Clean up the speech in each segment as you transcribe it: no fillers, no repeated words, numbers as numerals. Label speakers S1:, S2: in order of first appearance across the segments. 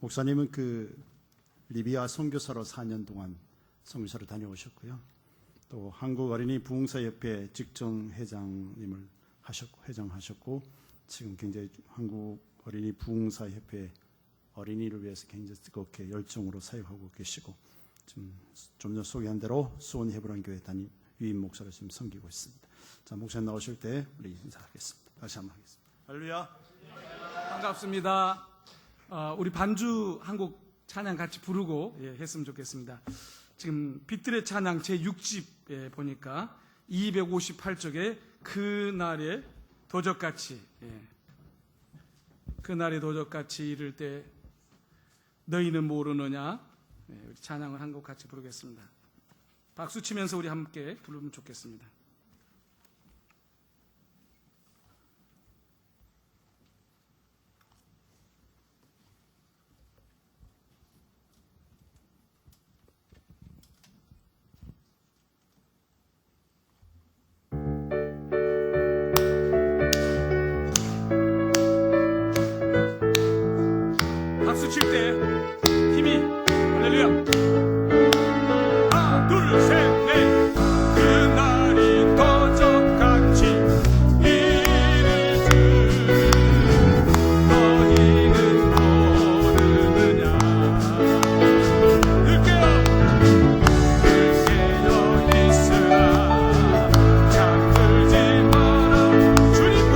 S1: 목사님은 리비아 선교사로 4년 동안 선교사를 다녀오셨고요. 또 한국 어린이 부흥사협회 직정회장님을 회장하셨고, 지금 굉장히 한국 어린이 부흥사협회 어린이를 위해서 굉장히 뜨겁게 열정으로 사역하고 계시고, 지금 좀 전 소개한 대로 수원 헤브론 교회 담임 유임 목사로 지금 섬기고 있습니다. 자, 목사님 나오실 때 우리 인사하겠습니다. 다시 한번 하겠습니다. 할렐루야.
S2: 반갑습니다. 우리 반주 한곡 찬양 같이 부르고 했으면 좋겠습니다. 지금 빛들의 찬양 제6집 보니까 258쪽에 그날의 도적같이, 그날의 도적같이 이를 때 너희는 모르느냐, 우리 찬양을 한 곡 같이 부르겠습니다. 박수 치면서 우리 함께 부르면 좋겠습니다. 박수 칠 때 힘이, 할렐루야. 하나 둘 셋 넷. 그날이 도적같이 이를 줄 너희는 모르느냐. 들게요. 들게요 있으라. 잠들지 마라. 주님과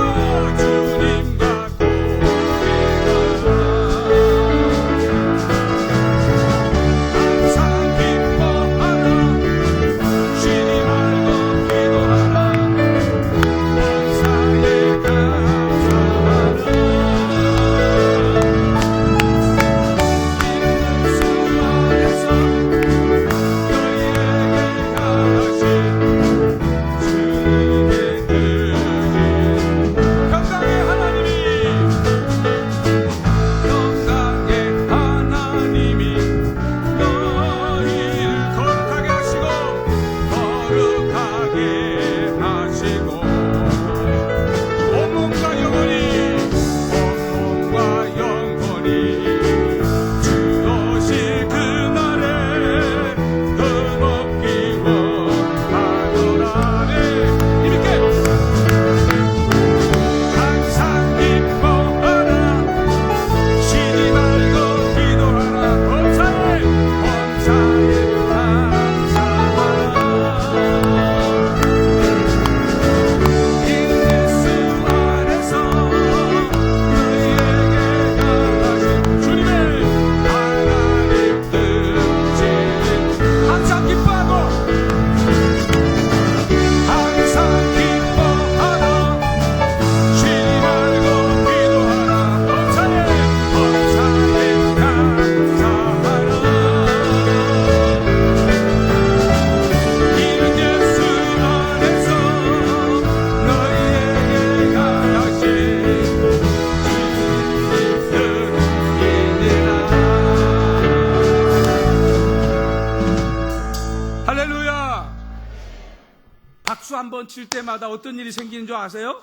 S2: 한번 칠 때마다 어떤 일이 생기는 줄 아세요?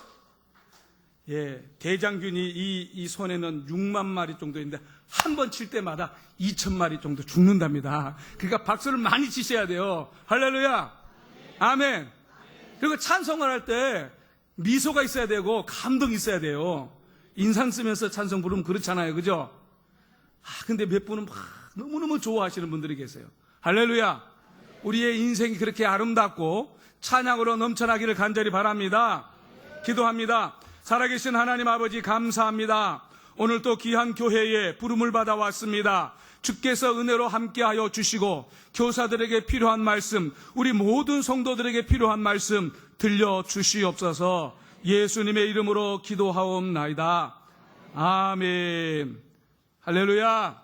S2: 대장균이 이 손에는 6만 마리 정도 있는데 한 번 칠 때마다 2,000마리 정도 죽는답니다. 그러니까 박수를 많이 치셔야 돼요. 할렐루야. 아멘. 그리고 찬송을 할 때 미소가 있어야 되고 감동이 있어야 돼요. 인상 쓰면서 찬송 부르면 그렇잖아요. 그죠? 근데 몇 분은 막 너무너무 좋아하시는 분들이 계세요. 할렐루야. 우리의 인생이 그렇게 아름답고 찬양으로 넘쳐나기를 간절히 바랍니다. 기도합니다. 살아계신 하나님 아버지 감사합니다. 오늘 또 귀한 교회에 부름을 받아왔습니다. 주께서 은혜로 함께하여 주시고 교사들에게 필요한 말씀, 우리 모든 성도들에게 필요한 말씀 들려주시옵소서. 예수님의 이름으로 기도하옵나이다. 아멘. 할렐루야.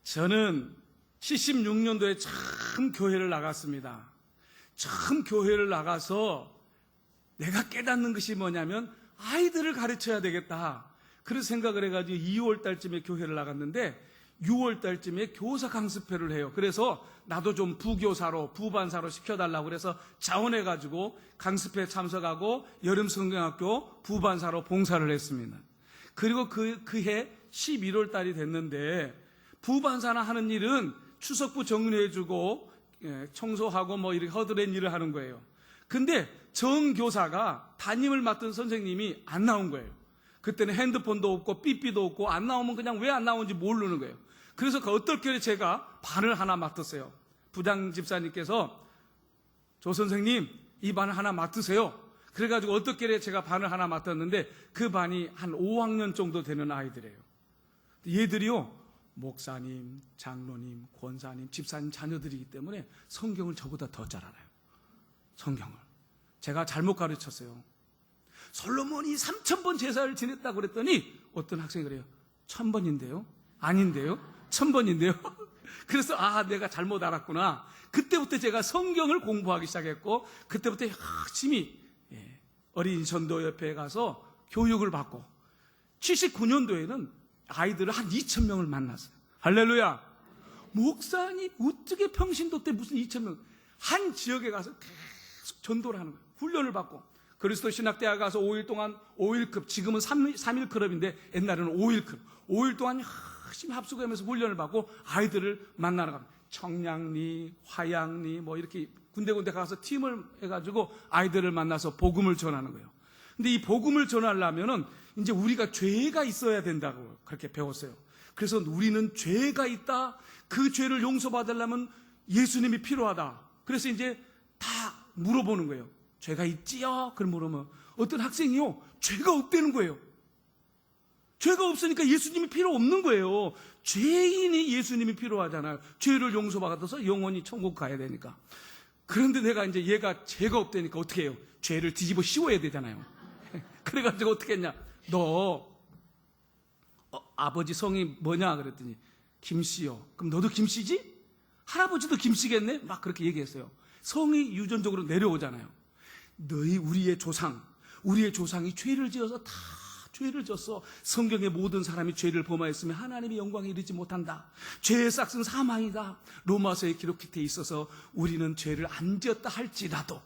S2: 저는 76년도에 처음 교회를 나갔습니다. 처음 교회를 나가서 내가 깨닫는 것이 뭐냐면 아이들을 가르쳐야 되겠다. 그런 생각을 해가지고 2월 달쯤에 교회를 나갔는데 6월 달쯤에 교사 강습회를 해요. 그래서 나도 좀 부교사로 부반사로 시켜달라고 그래서 자원해가지고 강습회에 참석하고 여름성경학교 부반사로 봉사를 했습니다. 그리고 그해 11월 달이 됐는데 부반사나 하는 일은 추석부 정리해주고 청소하고 뭐 이렇게 허드렛 일을 하는 거예요. 근데 정교사가 담임을 맡은 선생님이 안 나온 거예요. 그때는 핸드폰도 없고 삐삐도 없고 안 나오면 그냥 왜 안 나오는지 모르는 거예요. 그래서 그 어떨결에 제가 반을 하나 맡았어요. 부장 집사님께서 조 선생님 이 반을 하나 맡으세요. 그래가지고 어떻게 제가 반을 하나 맡았는데 그 반이 한 5학년 정도 되는 아이들이에요. 얘들이요 목사님, 장로님, 권사님, 집사님 자녀들이기 때문에 성경을 저보다 더 잘 알아요. 성경을 제가 잘못 가르쳤어요. 솔로몬이 3000번 제사를 지냈다고 그랬더니 어떤 학생이 그래요. 1000번인데요? 아닌데요? 1000번인데요? 그래서 내가 잘못 알았구나. 그때부터 제가 성경을 공부하기 시작했고 그때부터 열심히 어린이 전도협회에 가서 교육을 받고 79년도에는 아이들을 한 2000명을 만났어요. 할렐루야. 목사님 어떻게 평신도 때 무슨 2000명 한 지역에 가서 계속 전도를 하는 거예요. 훈련을 받고 그리스도 신학대학 가서 5일 동안 5일급 지금은 3일 클럽인데 옛날에는 5일급 5일 동안 열심히 합숙하면서 훈련을 받고 아이들을 만나러 갑니다. 청량리, 화양리 뭐 이렇게 군데군데 가서 팀을 해가지고 아이들을 만나서 복음을 전하는 거예요. 근데 이 복음을 전하려면은 이제 우리가 죄가 있어야 된다고 그렇게 배웠어요. 그래서 우리는 죄가 있다. 그 죄를 용서받으려면 예수님이 필요하다. 그래서 이제 다 물어보는 거예요. 죄가 있지요? 그럼 물으면 어떤 학생이요 죄가 없다는 거예요. 죄가 없으니까 예수님이 필요 없는 거예요. 죄인이 예수님이 필요하잖아요. 죄를 용서받아서 영원히 천국 가야 되니까. 그런데 내가 이제 얘가 죄가 없다니까 어떻게 해요? 죄를 뒤집어 씌워야 되잖아요. 그래가지고 어떻게 했냐? 너 아버지 성이 뭐냐? 그랬더니 김씨요. 그럼 너도 김씨지? 할아버지도 김씨겠네? 막 그렇게 얘기했어요. 성이 유전적으로 내려오잖아요. 우리의 조상이 죄를 지어서 다 죄를 졌어. 성경의 모든 사람이 죄를 범하였으면 하나님의 영광에 이르지 못한다. 죄의 싹은 사망이다. 로마서에 기록돼 있어서 우리는 죄를 안 지었다 할지라도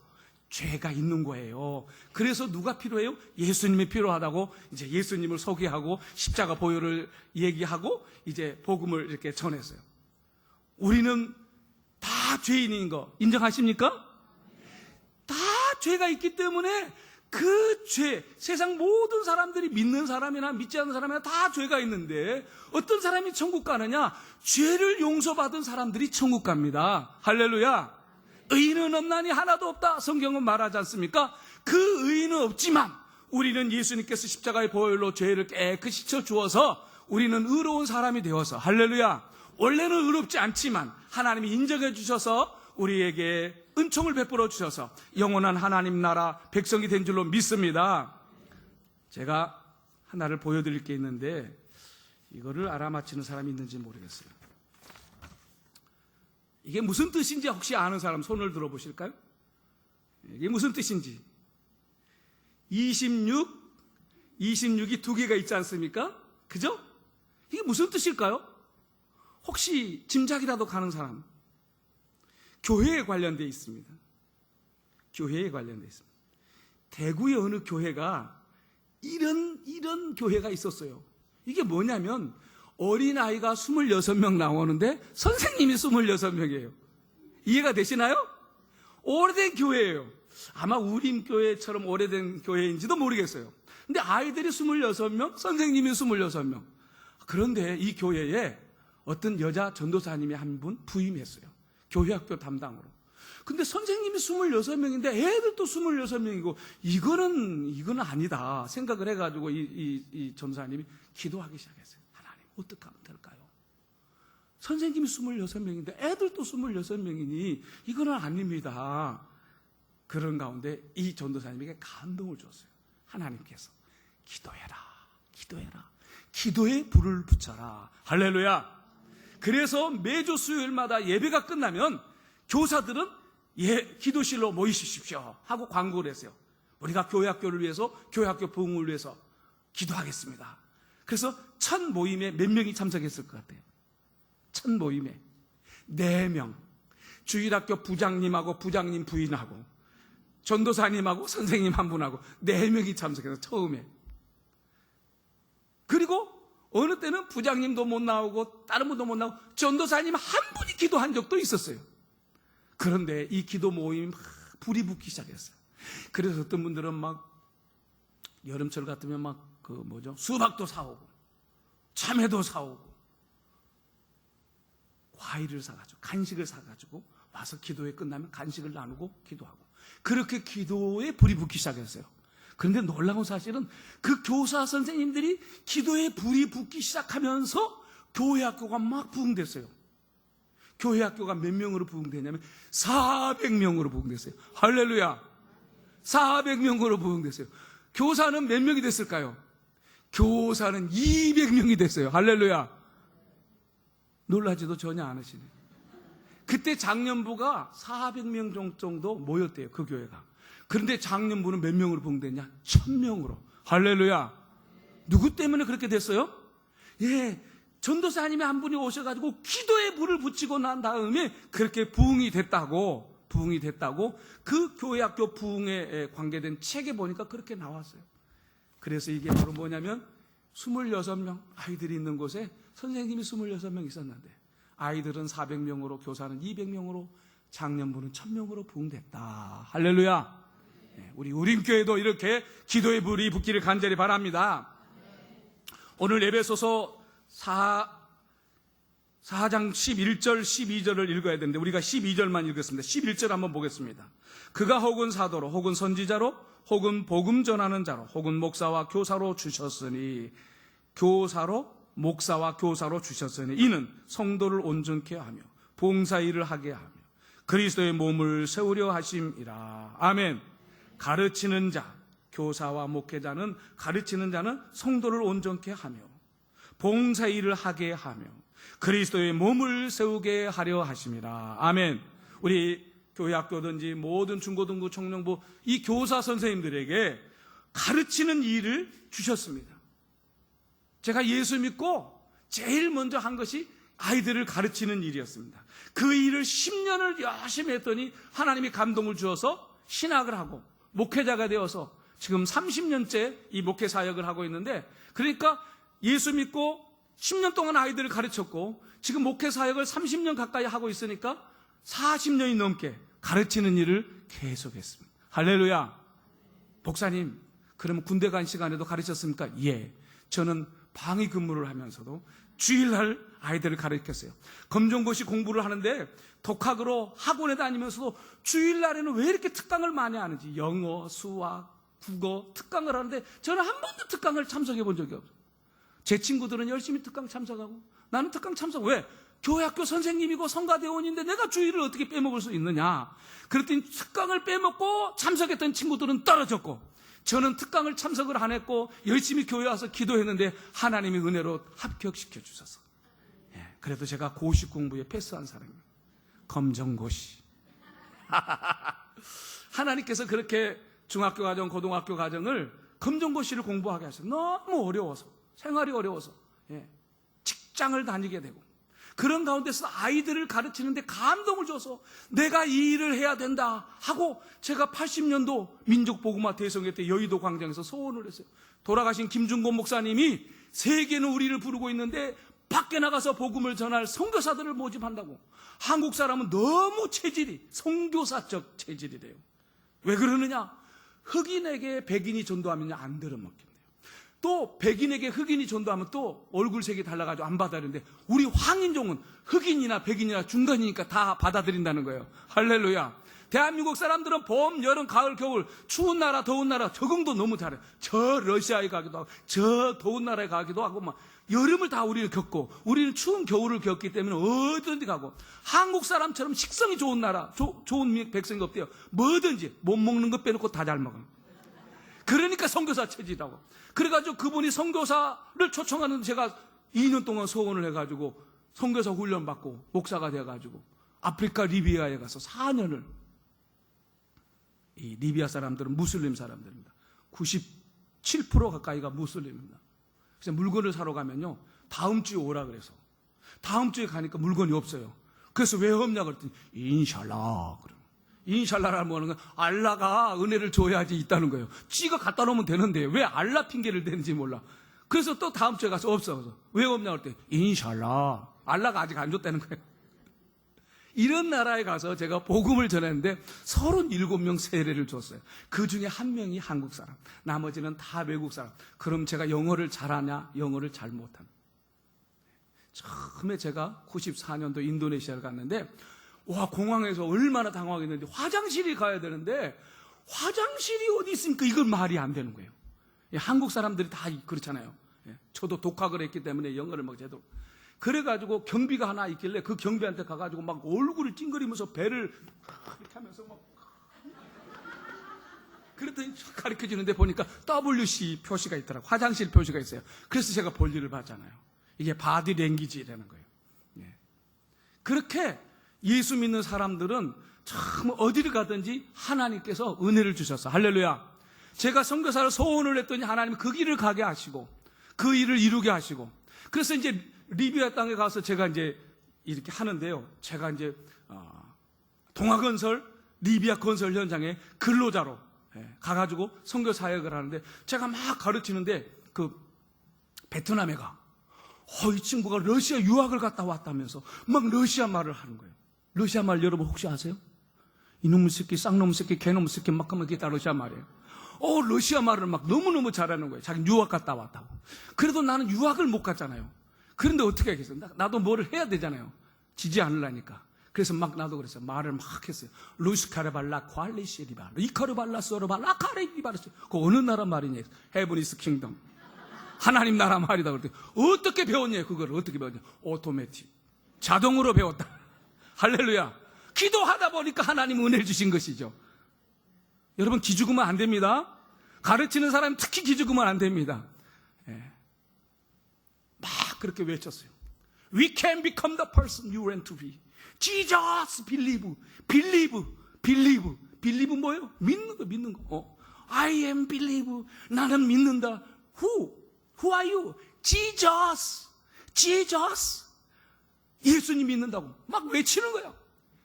S2: 죄가 있는 거예요. 그래서 누가 필요해요? 예수님이 필요하다고 이제 예수님을 소개하고 십자가 보혈을 얘기하고 이제 복음을 이렇게 전했어요. 우리는 다 죄인인 거 인정하십니까? 다 죄가 있기 때문에 그 죄, 세상 모든 사람들이 믿는 사람이나 믿지 않는 사람이나 다 죄가 있는데 어떤 사람이 천국 가느냐? 죄를 용서받은 사람들이 천국 갑니다. 할렐루야. 의인은 없나니 하나도 없다. 성경은 말하지 않습니까? 그 의인은 없지만 우리는 예수님께서 십자가의 보혈로 죄를 깨끗이 쳐주어서 우리는 의로운 사람이 되어서 할렐루야. 원래는 의롭지 않지만 하나님이 인정해 주셔서 우리에게 은총을 베풀어 주셔서 영원한 하나님 나라 백성이 된 줄로 믿습니다. 제가 하나를 보여드릴 게 있는데 이거를 알아맞히는 사람이 있는지 모르겠어요. 이게 무슨 뜻인지 혹시 아는 사람 손을 들어보실까요? 이게 무슨 뜻인지. 26이 두 개가 있지 않습니까? 그죠? 이게 무슨 뜻일까요? 혹시 짐작이라도 가는 사람? 교회에 관련되어 있습니다. 교회에 관련되어 있습니다. 대구의 어느 교회가 이런 교회가 있었어요. 이게 뭐냐면 어린아이가 26명 나오는데 선생님이 26명이에요. 이해가 되시나요? 오래된 교회예요. 아마 우림교회처럼 오래된 교회인지도 모르겠어요. 근데 아이들이 26명, 선생님이 26명. 그런데 이 교회에 어떤 여자 전도사님이 한 분 부임했어요. 교회학교 담당으로. 근데 선생님이 26명인데 애들도 26명이고 이거는 아니다 생각을 해가지고 이 전도사님이 기도하기 시작했어요. 하나님 어떻게 하면 될까요? 선생님이 26명인데 애들도 26명이니 이거는 아닙니다. 그런 가운데 이 전도사님에게 감동을 줬어요. 하나님께서 기도해라. 기도에 불을 붙여라. 할렐루야. 그래서 매주 수요일마다 예배가 끝나면 교사들은 기도실로 모이십시오 하고 광고를 했어요. 우리가 교회학교를 위해서, 교회학교 부흥을 위해서 기도하겠습니다. 그래서 첫 모임에 몇 명이 참석했을 것 같아요? 첫 모임에 4명. 주일학교 부장님하고 부장님 부인하고 전도사님하고 선생님 한 분하고 4명이 참석해서 처음에. 그리고 어느 때는 부장님도 못 나오고 다른 분도 못 나오고 전도사님 한 분이 기도한 적도 있었어요. 그런데 이 기도 모임이 막 불이 붙기 시작했어요. 그래서 어떤 분들은 막 여름철 같으면 막 수박도 사오고 참외도 사오고 과일을 사가지고 간식을 사가지고 와서 기도회 끝나면 간식을 나누고 기도하고 그렇게 기도에 불이 붙기 시작했어요. 그런데 놀라운 사실은 그 교사 선생님들이 기도에 불이 붙기 시작하면서 교회 학교가 막 부흥됐어요. 교회 학교가 몇 명으로 부흥됐냐면 400명으로 부흥됐어요. 할렐루야. 400명으로 부흥됐어요. 교사는 몇 명이 됐을까요? 교사는 200명이 됐어요. 할렐루야. 놀라지도 전혀 않으시네. 그때 장년부가 400명 정도 모였대요. 그 교회가. 그런데 장년부는 몇 명으로 부흥됐냐? 1000명으로. 할렐루야. 누구 때문에 그렇게 됐어요? 예, 전도사님이 한 분이 오셔가지고 기도에 불을 붙이고 난 다음에 그렇게 부흥이 됐다고 그 교회학교 부흥에 관계된 책에 보니까 그렇게 나왔어요. 그래서 이게 바로 뭐냐면 26명 아이들이 있는 곳에 선생님이 26명 있었는데 아이들은 400명으로 교사는 200명으로 장년부는 1000명으로 부흥됐다. 할렐루야. 우리 우림교회도 이렇게 기도의 불이 붙기를 간절히 바랍니다. 오늘 에베소서 4장 11절 12절을 읽어야 되는데 우리가 12절만 읽었습니다. 11절 한번 보겠습니다. 그가 혹은 사도로 혹은 선지자로 혹은 복음 전하는 자로 혹은 목사와 교사로 주셨으니 이는 성도를 온전케 하며 봉사일을 하게 하며 그리스도의 몸을 세우려 하심이라. 아멘. 가르치는 자, 교사와 목회자는 가르치는 자는 성도를 온전케 하며 봉사일을 하게 하며 그리스도의 몸을 세우게 하려 하심이라. 아멘. 우리 교회학교든지 모든 중고등부, 청년부 이 교사 선생님들에게 가르치는 일을 주셨습니다. 제가 예수 믿고 제일 먼저 한 것이 아이들을 가르치는 일이었습니다. 그 일을 10년을 열심히 했더니 하나님이 감동을 주어서 신학을 하고 목회자가 되어서 지금 30년째 이 목회 사역을 하고 있는데, 그러니까 예수 믿고 10년 동안 아이들을 가르쳤고 지금 목회 사역을 30년 가까이 하고 있으니까 40년이 넘게 가르치는 일을 계속했습니다. 할렐루야. 목사님, 그러면 군대 간 시간에도 가르쳤습니까? 예. 저는 방위 근무를 하면서도 주일날 아이들을 가르쳤어요. 검정고시 공부를 하는데 독학으로 학원에 다니면서도 주일날에는 왜 이렇게 특강을 많이 하는지, 영어, 수학, 국어 특강을 하는데 저는 한 번도 특강을 참석해 본 적이 없어요. 제 친구들은 열심히 특강 참석하고 나는 특강 참석. 왜? 교회학교 선생님이고 성가대원인데 내가 주일을 어떻게 빼먹을 수 있느냐. 그랬더니 특강을 빼먹고 참석했던 친구들은 떨어졌고 저는 특강을 참석을 안 했고 열심히 교회 와서 기도했는데 하나님이 은혜로 합격시켜 주셔서, 그래도 제가 고시 공부에 패스한 사람입니다. 검정고시. 하나님께서 그렇게 중학교 과정, 고등학교 과정을 검정고시를 공부하게 하셔서 너무 어려워서, 생활이 어려워서 직장을 다니게 되고 그런 가운데서 아이들을 가르치는데 감동을 줘서 내가 이 일을 해야 된다 하고 제가 80년도 민족복음화 대성회 때 여의도 광장에서 소원을 했어요. 돌아가신 김중곤 목사님이 세계는 우리를 부르고 있는데 밖에 나가서 복음을 전할 선교사들을 모집한다고. 한국 사람은 너무 체질이 선교사적 체질이래요. 왜 그러느냐? 흑인에게 백인이 전도하면 안 들어먹힌대요. 또 백인에게 흑인이 전도하면 또 얼굴색이 달라가지고 안 받아들이는데 우리 황인종은 흑인이나 백인이나 중간이니까 다 받아들인다는 거예요. 할렐루야. 대한민국 사람들은 봄, 여름, 가을, 겨울 추운 나라, 더운 나라 적응도 너무 잘해요. 저 러시아에 가기도 하고 저 더운 나라에 가기도 하고 막 여름을 다 우리는 겪고 우리는 추운 겨울을 겪기 때문에 어디든지 가고, 한국 사람처럼 식성이 좋은 나라, 좋은 백성이 없대요. 뭐든지 못 먹는 것 빼놓고 다 잘 먹어요. 그러니까 선교사 체질이라고. 그래가지고 그분이 선교사를 초청하는 제가 2년 동안 소원을 해가지고 선교사 훈련 받고 목사가 돼가지고 아프리카 리비아에 가서 4년을, 이 리비아 사람들은 무슬림 사람들입니다. 97% 가까이가 무슬림입니다. 그래서 물건을 사러 가면요, 다음 주에 오라 그래서 다음 주에 가니까 물건이 없어요. 그래서 왜 없냐 그랬더니 인샬라 그래요. 인샬라라는 뭐는 건 알라가 은혜를 줘야지 있다는 거예요. 쥐가 갖다 놓으면 되는데 왜 알라 핑계를 대는지 몰라. 그래서 또 다음 주에 가서 없어. 그래서 왜 없냐고 할 때 인샬라. 알라가 아직 안 줬다는 거예요. 이런 나라에 가서 제가 복음을 전했는데 37명 세례를 줬어요. 그 중에 한 명이 한국 사람, 나머지는 다 외국 사람. 그럼 제가 영어를 잘하냐? 영어를 잘 못합니다. 처음에 제가 94년도 인도네시아를 갔는데 와, 공항에서 얼마나 당황했는데 화장실이 가야 되는데 화장실이 어디 있습니까? 이건 말이 안 되는 거예요. 한국 사람들이 다 그렇잖아요. 저도 독학을 했기 때문에 영어를 막 제대로. 그래가지고 경비가 하나 있길래 그 경비한테 가가지고 막 얼굴을 찡그리면서 배를 이렇게 하면서 막 그랬더니 가르쳐 주는데 보니까 WC 표시가 있더라고요. 화장실 표시가 있어요. 그래서 제가 볼일을 봤잖아요. 이게 바디 랭귀지라는 거예요. 그렇게 예수 믿는 사람들은 참 어디를 가든지 하나님께서 은혜를 주셨어. 할렐루야. 제가 선교사를 소원을 했더니 하나님이 그 길을 가게 하시고 그 일을 이루게 하시고, 그래서 이제 리비아 땅에 가서 제가 이제 이렇게 하는데요. 제가 이제 동아건설 리비아 건설 현장에 근로자로 가가지고 선교 사역을 하는데 제가 막 가르치는데 그 베트남에 가. 이 친구가 러시아 유학을 갔다 왔다면서 막 러시아 말을 하는 거예요. 러시아 말 여러분 혹시 아세요? 이놈의 새끼, 쌍놈의 새끼, 개놈의 새끼 막 하면 그게 다 러시아 말이에요. 러시아 말을 막 너무너무 잘하는 거예요. 자기 유학 갔다 왔다고. 그래도 나는 유학을 못 갔잖아요. 그런데 어떻게 하겠어요? 나도 뭐를 해야 되잖아요. 지지 않으려니까. 그래서 막 나도 그랬어요. 말을 막 했어요. 루스카르발라 퀄리시리바 이카르발라 소르발라 카레비바르. 그 어느 나라 말이냐? 헤브니스 킹덤. 하나님 나라 말이다. 그랬더니 어떻게 배웠냐? 그걸 어떻게 배웠냐? 오토매틱. 자동으로 배웠다. 할렐루야. 기도하다 보니까 하나님 은혜를 주신 것이죠. 여러분 기죽으면 안 됩니다. 가르치는 사람 특히 기죽으면 안 됩니다. 막 그렇게 외쳤어요. We can become the person you want to be. Jesus believe, believe, believe. believe 뭐예요? 믿는 거, 믿는 거. I am believe. 나는 믿는다. Who are you? Jesus, Jesus. 예수님 믿는다고 막 외치는 거야.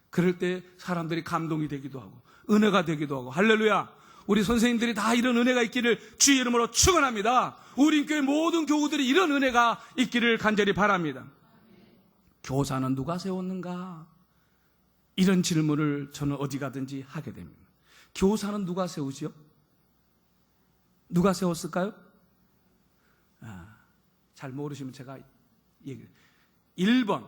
S2: 그럴 때 사람들이 감동이 되기도 하고 은혜가 되기도 하고. 할렐루야. 우리 선생님들이 다 이런 은혜가 있기를 주의 이름으로 축원합니다. 우리 교회 모든 교우들이 이런 은혜가 있기를 간절히 바랍니다. 교사는 누가 세웠는가? 이런 질문을 저는 어디 가든지 하게 됩니다. 교사는 누가 세우지요? 누가 세웠을까요? 잘 모르시면 제가 얘기를. 1번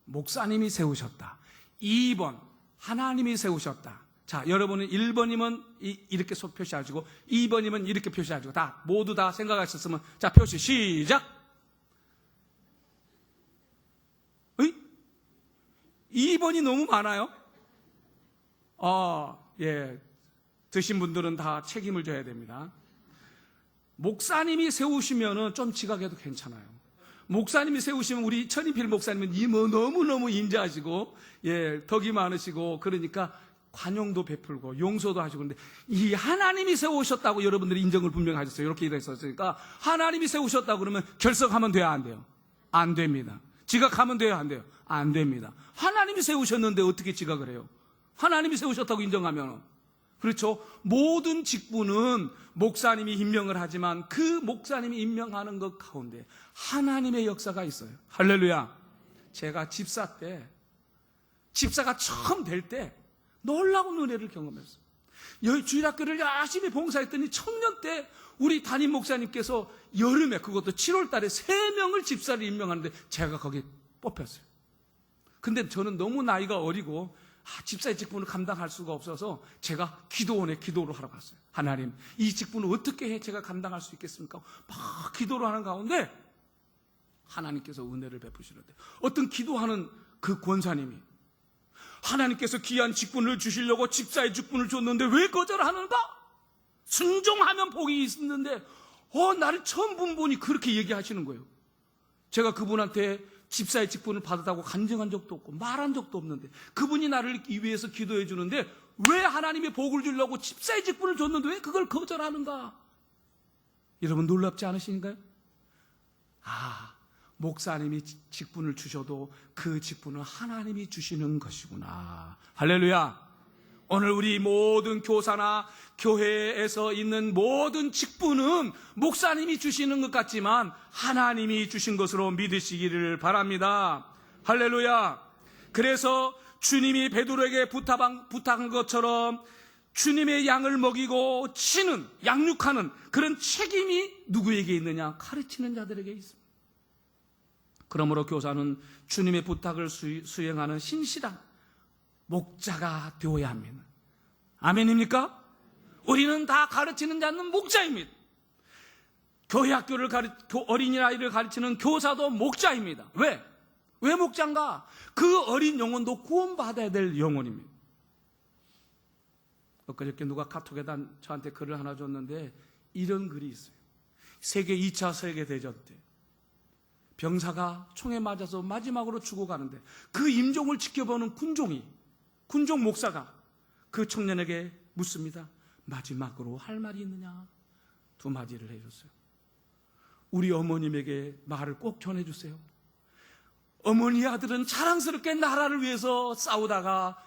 S2: 목사님이 세우셨다. 2번 하나님이 세우셨다. 자, 여러분은 1번이면 이렇게 표시하시고 2번이면 이렇게 표시하시고 다 모두 다 생각하셨으면 자, 표시 시작. 2번이 너무 많아요. 예. 드신 분들은 다 책임을 져야 됩니다. 목사님이 세우시면은 좀 지각해도 괜찮아요. 목사님이 세우시면 우리 천인필 목사님은 너무너무 인자하시고, 예, 덕이 많으시고, 그러니까 관용도 베풀고, 용서도 하시고, 그런데 이 하나님이 세우셨다고 여러분들이 인정을 분명히 하셨어요. 이렇게 일했었으니까, 하나님이 세우셨다고 그러면 결석하면 돼야 안 돼요? 안 됩니다. 지각하면 돼요? 안 돼요? 안 됩니다. 하나님이 세우셨는데 어떻게 지각을 해요? 하나님이 세우셨다고 인정하면. 그렇죠? 모든 직분은 목사님이 임명을 하지만 그 목사님이 임명하는 것 가운데 하나님의 역사가 있어요. 할렐루야. 제가 집사가 처음 될 때 놀라운 은혜를 경험했어요. 주일학교를 열심히 봉사했더니 청년 때 우리 담임 목사님께서 여름에 그것도 7월 달에 3명을 집사를 임명하는데 제가 거기에 뽑혔어요. 근데 저는 너무 나이가 어리고 집사의 직분을 감당할 수가 없어서 제가 기도원에 기도를 하러 갔어요. 하나님, 이 직분을 어떻게 해 제가 감당할 수 있겠습니까? 막 기도를 하는 가운데 하나님께서 은혜를 베푸시는데 어떤 기도하는 그 권사님이 하나님께서 귀한 직분을 주시려고 집사의 직분을 줬는데 왜 거절하는가? 순종하면 복이 있었는데 나를 처음 본 분이 그렇게 얘기하시는 거예요. 제가 그분한테 집사의 직분을 받았다고 간증한 적도 없고 말한 적도 없는데 그분이 나를 위해서 기도해 주는데 왜 하나님의 복을 주려고 집사의 직분을 줬는데 왜 그걸 거절하는가? 여러분 놀랍지 않으신가요? 목사님이 직분을 주셔도 그 직분은 하나님이 주시는 것이구나. 할렐루야. 오늘 우리 모든 교사나 교회에서 있는 모든 직분은 목사님이 주시는 것 같지만 하나님이 주신 것으로 믿으시기를 바랍니다. 할렐루야. 그래서 주님이 베드로에게 부탁한 것처럼 주님의 양을 먹이고 치는, 양육하는 그런 책임이 누구에게 있느냐? 가르치는 자들에게 있습니다. 그러므로 교사는 주님의 부탁을 수행하는 신실한 목자가 되어야 합니다. 아멘입니까? 우리는 다 가르치는 자는 목자입니다. 교회 학교를 어린이아이를 가르치는 교사도 목자입니다. 왜? 왜 목자인가? 그 어린 영혼도 구원받아야 될 영혼입니다. 엊그저께 누가 카톡에다 저한테 글을 하나 줬는데 이런 글이 있어요. 세계 2차 세계대전 때 병사가 총에 맞아서 마지막으로 죽어가는데 그 임종을 지켜보는 군종 목사가 그 청년에게 묻습니다. 마지막으로 할 말이 있느냐? 2마디를 해줬어요. 우리 어머님에게 말을 꼭 전해주세요. 어머니 아들은 자랑스럽게 나라를 위해서 싸우다가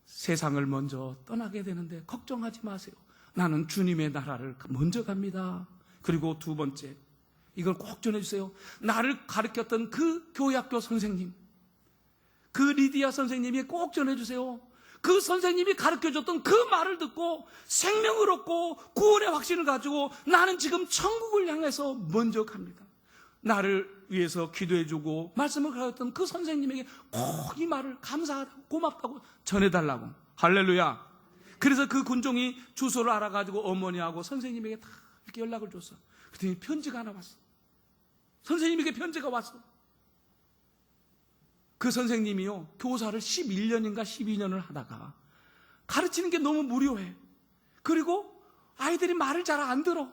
S2: 세상을 먼저 떠나게 되는데 걱정하지 마세요. 나는 주님의 나라를 먼저 갑니다. 그리고 2번째, 이걸 꼭 전해주세요. 나를 가르쳤던 그 교회학교 선생님, 그 리디아 선생님이 꼭 전해주세요. 그 선생님이 가르쳐줬던 그 말을 듣고 생명을 얻고 구원의 확신을 가지고 나는 지금 천국을 향해서 먼저 갑니다. 나를 위해서 기도해주고 말씀을 가르쳤던 그 선생님에게 꼭 이 말을 감사하다고 고맙다고 전해달라고. 할렐루야. 그래서 그 군종이 주소를 알아가지고 어머니하고 선생님에게 다 이렇게 연락을 줬어. 그랬더니 편지가 하나 왔어. 선생님에게 편지가 왔어. 그 선생님이요, 교사를 11년인가 12년을 하다가 가르치는 게 너무 무료해. 그리고 아이들이 말을 잘 안 들어.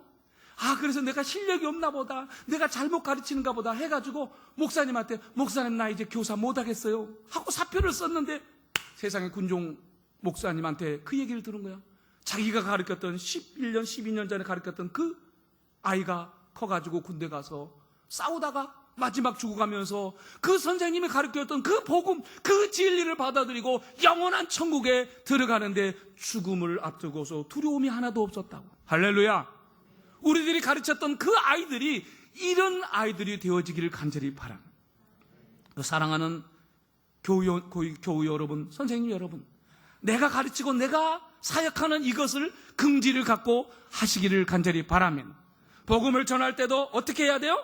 S2: 그래서 내가 실력이 없나 보다, 내가 잘못 가르치는가 보다 해가지고 목사님한테, 목사님 나 이제 교사 못하겠어요 하고 사표를 썼는데 세상에 군종 목사님한테 그 얘기를 들은 거야. 자기가 가르쳤던 11년 12년 전에 가르쳤던 그 아이가 커가지고 군대 가서 싸우다가 마지막 죽어가면서 그 선생님이 가르쳤던 그 복음, 그 진리를 받아들이고 영원한 천국에 들어가는데 죽음을 앞두고서 두려움이 하나도 없었다고. 할렐루야. 우리들이 가르쳤던 그 아이들이 이런 아이들이 되어지기를 간절히 바랍니다. 사랑하는 교우 여러분, 선생님 여러분, 내가 가르치고 내가 사역하는 이것을 긍지를 갖고 하시기를 간절히 바랍니다. 복음을 전할 때도 어떻게 해야 돼요?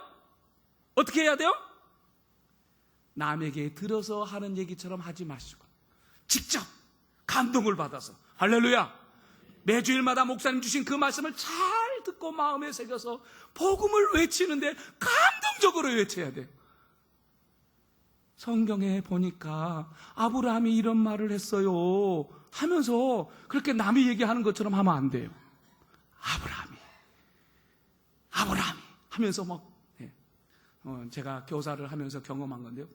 S2: 어떻게 해야 돼요? 남에게 들어서 하는 얘기처럼 하지 마시고 직접 감동을 받아서, 할렐루야, 매주일마다 목사님 주신 그 말씀을 잘 듣고 마음에 새겨서 복음을 외치는데 감동적으로 외쳐야 돼요. 성경에 보니까 아브라함이 이런 말을 했어요 하면서 그렇게 남이 얘기하는 것처럼 하면 안 돼요. 아브라함이 하면서 막 제가 교사를 하면서 경험한 건데요,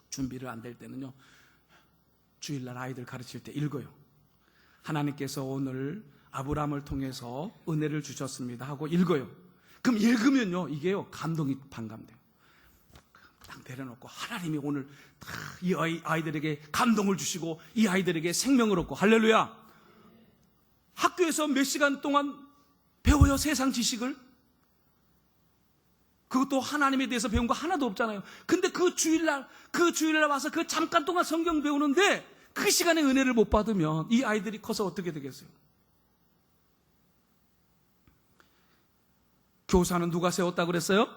S2: 준비를 안 될 때는요, 주일날 아이들 가르칠 때 읽어요. 하나님께서 오늘 아브라함을 통해서 은혜를 주셨습니다 하고 읽어요. 그럼 읽으면요, 이게요, 감동이 반감돼요. 딱 내려놓고 하나님이 오늘 이 아이들에게 감동을 주시고 이 아이들에게 생명을 얻고, 할렐루야. 학교에서 몇 시간 동안 배워요, 세상 지식을. 그것도 하나님에 대해서 배운 거 하나도 없잖아요. 근데 그 주일날 와서 그 잠깐 동안 성경 배우는데 그 시간에 은혜를 못 받으면 이 아이들이 커서 어떻게 되겠어요? 교사는 누가 세웠다고 그랬어요?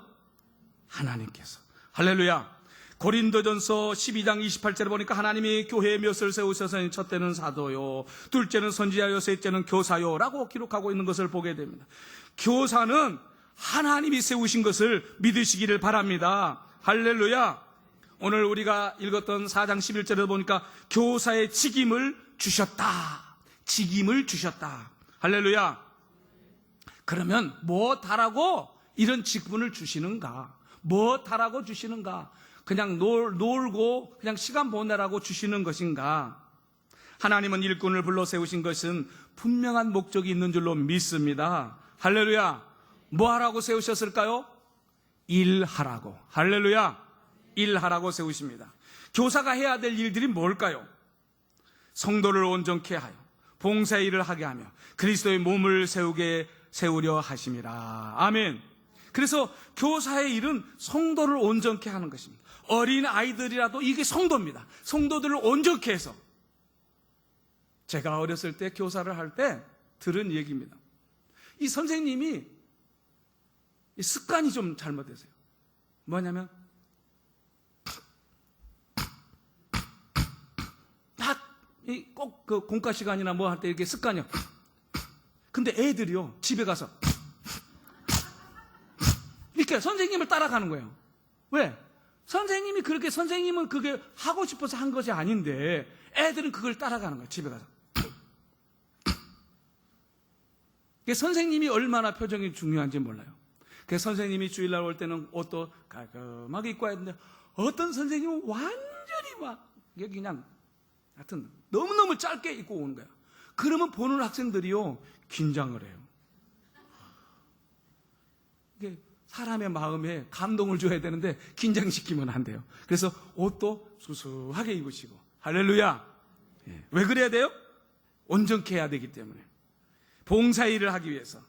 S2: 하나님께서. 할렐루야. 고린도전서 12장 28절에 보니까 하나님이 교회에 몇을 세우셔서 첫째는 사도요, 둘째는 선지자요, 셋째는 교사요 라고 기록하고 있는 것을 보게 됩니다. 교사는 하나님이 세우신 것을 믿으시기를 바랍니다. 할렐루야. 오늘 우리가 읽었던 4장 11절에 보니까 교사의 직임을 주셨다. 직임을 주셨다. 할렐루야. 그러면 무엇하라고 이런 직분을 주시는가? 무엇하라고 주시는가? 그냥 놀고 그냥 시간 보내라고 주시는 것인가? 하나님은 일꾼을 불러 세우신 것은 분명한 목적이 있는 줄로 믿습니다. 할렐루야. 뭐 하라고 세우셨을까요? 일하라고. 할렐루야. 일하라고 세우십니다. 교사가 해야 될 일들이 뭘까요? 성도를 온전케 하여 봉사의 일을 하게 하며 그리스도의 몸을 세우려 하심이라. 아멘. 그래서 교사의 일은 성도를 온전케 하는 것입니다. 어린 아이들이라도 이게 성도입니다. 성도들을 온전케 해서. 제가 어렸을 때 교사를 할 때 들은 얘기입니다. 이 선생님이 이 습관이 좀 잘못됐어요. 뭐냐면 꼭 그 공과 시간이나 뭐 할 때 이렇게 습관이요. 근데 애들이요 집에 가서 이렇게 선생님을 따라가는 거예요. 왜? 선생님이 그렇게 선생님은 그게 하고 싶어서 한 것이 아닌데 애들은 그걸 따라가는 거예요. 집에 가서. 선생님이 얼마나 표정이 중요한지 몰라요. 그래서 선생님이 주일날 올 때는 옷도 깔끔하게 입고 와야 되는데 어떤 선생님은 완전히 막 그냥 하여튼 너무너무 짧게 입고 오는 거예요. 그러면 보는 학생들이요 긴장을 해요. 이게 사람의 마음에 감동을 줘야 되는데 긴장시키면 안 돼요. 그래서 옷도 수수하게 입으시고. 할렐루야. 왜 그래야 돼요? 온전케 해야 되기 때문에. 봉사의 일을 하기 위해서.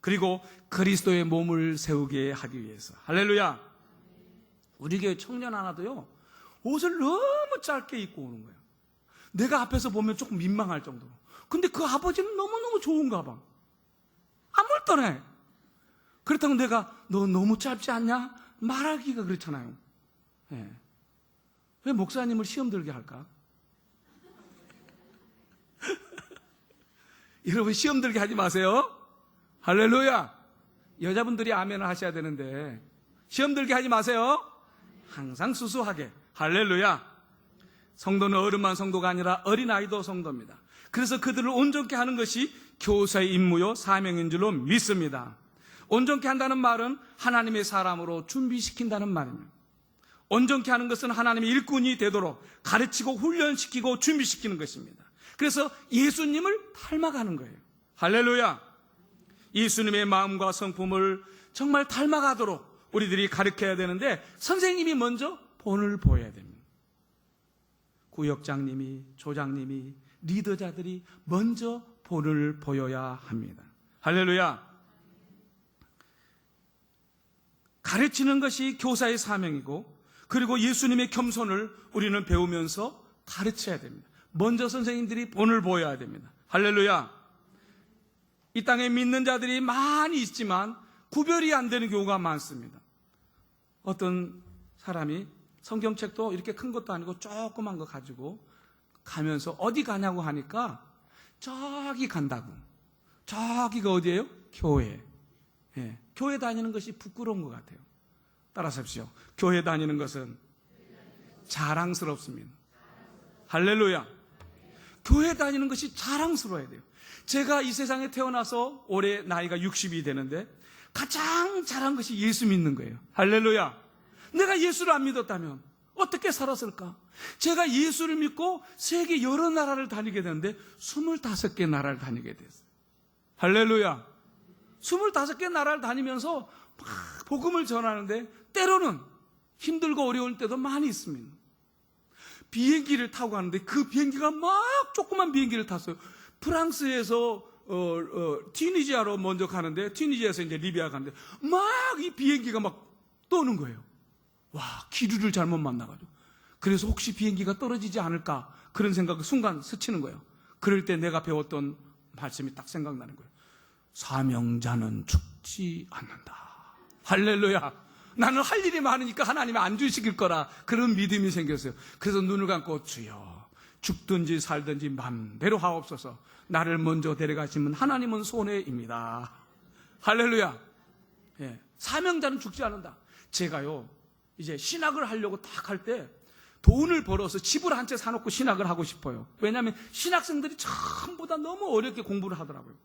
S2: 그리고 그리스도의 몸을 세우게 하기 위해서. 할렐루야. 우리 교회 청년 하나도요 옷을 너무 짧게 입고 오는 거예요. 내가 앞에서 보면 조금 민망할 정도로. 근데 그 아버지는 너무너무 좋은가 봐. 아무렇더네. 그렇다고 내가 너 너무 짧지 않냐? 말하기가 그렇잖아요. 예. 왜 목사님을 시험 들게 할까? 여러분 시험 들게 하지 마세요. 할렐루야. 여자분들이 아멘을 하셔야 되는데 시험 들게 하지 마세요. 항상 수수하게. 할렐루야. 성도는 어른만 성도가 아니라 어린아이도 성도입니다. 그래서 그들을 온전케 하는 것이 교사의 임무요 사명인 줄로 믿습니다. 온전케 한다는 말은 하나님의 사람으로 준비시킨다는 말입니다. 온전케 하는 것은 하나님의 일꾼이 되도록 가르치고 훈련시키고 준비시키는 것입니다. 그래서 예수님을 닮아가는 거예요. 할렐루야. 예수님의 마음과 성품을 정말 닮아가도록 우리들이 가르쳐야 되는데 선생님이 먼저 본을 보여야 됩니다. 구역장님이, 조장님이, 리더자들이 먼저 본을 보여야 합니다. 할렐루야. 가르치는 것이 교사의 사명이고 그리고 예수님의 겸손을 우리는 배우면서 가르쳐야 됩니다. 먼저 선생님들이 본을 보여야 됩니다. 할렐루야. 이 땅에 믿는 자들이 많이 있지만 구별이 안 되는 경우가 많습니다. 어떤 사람이 성경책도 이렇게 큰 것도 아니고 조그만 거 가지고 가면서 어디 가냐고 하니까 저기 간다고. 저기가 어디예요? 교회. 예, 교회 다니는 것이 부끄러운 것 같아요. 따라하십시오. 교회 다니는 것은 자랑스럽습니다. 할렐루야. 교회 다니는 것이 자랑스러워야 돼요. 제가 이 세상에 태어나서 올해 나이가 60이 되는데 가장 잘한 것이 예수 믿는 거예요. 할렐루야. 내가 예수를 안 믿었다면 어떻게 살았을까? 제가 예수를 믿고 세계 여러 나라를 다니게 되는데 25개 나라를 다니게 됐어요. 할렐루야. 25개 나라를 다니면서 막 복음을 전하는데 때로는 힘들고 어려울 때도 많이 있습니다. 비행기를 타고 가는데 그 비행기가 막 조그만 비행기를 탔어요. 프랑스에서 튀니지아로 먼저 가는데 튀니지아에서 이제 리비아 가는데 막 이 비행기가 막 떠오는 거예요. 와, 기류를 잘못 만나가지고. 그래서 혹시 비행기가 떨어지지 않을까 그런 생각이 순간 스치는 거예요. 그럴 때 내가 배웠던 말씀이 딱 생각나는 거예요. 사명자는 죽지 않는다. 할렐루야. 나는 할 일이 많으니까 하나님이 안 주시길 거라 그런 믿음이 생겼어요. 그래서 눈을 감고 주여 죽든지 살든지 맘대로 하옵소서. 나를 먼저 데려가시면 하나님은 손해입니다. 할렐루야. 예, 사명자는 죽지 않는다. 제가요 이제 신학을 하려고 딱 할 때 돈을 벌어서 집을 한 채 사놓고 신학을 하고 싶어요. 왜냐하면 신학생들이 전부 다 너무 어렵게 공부를 하더라고요.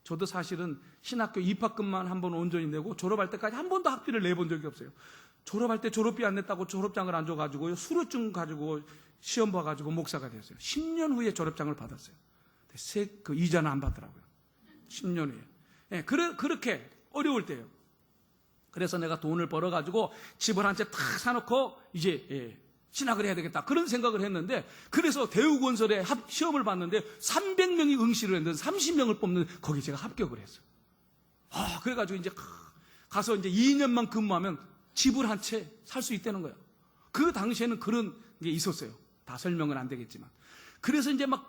S2: 저도 사실은 신학교 입학금만 한 번 온전히 내고 졸업할 때까지 한 번도 학비를 내본 적이 없어요. 졸업할 때 졸업비 안 냈다고 졸업장을 안 줘가지고 수료증 가지고 시험 봐가지고 목사가 됐어요. 10년 후에 졸업장을 받았어요. 그 이자는 안 받더라고요. 10년 후에. 예, 그렇게 어려울 때예요. 그래서 내가 돈을 벌어가지고 집을 한 채 탁 사놓고 이제 진학을 해야 되겠다. 그런 생각을 했는데, 그래서 대우건설에 시험을 봤는데 300명이 응시를 했는데 30명을 뽑는 거기 제가 합격을 했어요. 그래가지고 이제 가서 이제 2년만 근무하면 집을 한 채 살 수 있다는 거예요. 그 당시에는 그런 게 있었어요. 다 설명은 안 되겠지만. 그래서 이제 막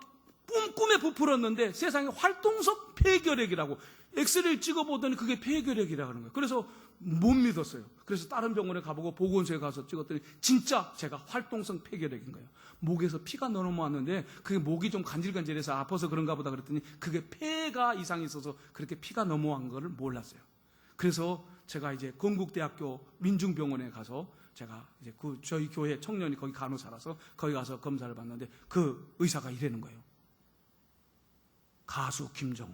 S2: 꿈에 부풀었는데 세상에 활동석 폐결핵이라고 엑스레이를 찍어보더니 그게 폐결핵이라고 하는 거예요. 그래서 못 믿었어요. 그래서 다른 병원에 가보고 보건소에 가서 찍었더니 진짜 제가 활동성 폐결핵인 거예요. 목에서 피가 넘어왔는데 그게 목이 좀 간질간질해서 아파서 그런가 보다 그랬더니 그게 폐가 이상이 있어서 그렇게 피가 넘어간 거를 몰랐어요. 그래서 제가 이제 건국대학교 민중병원에 가서 제가 이제 저희 교회 청년이 거기 간호사라서 거기 가서 검사를 받는데 그 의사가 이러는 거예요. 가수 김정호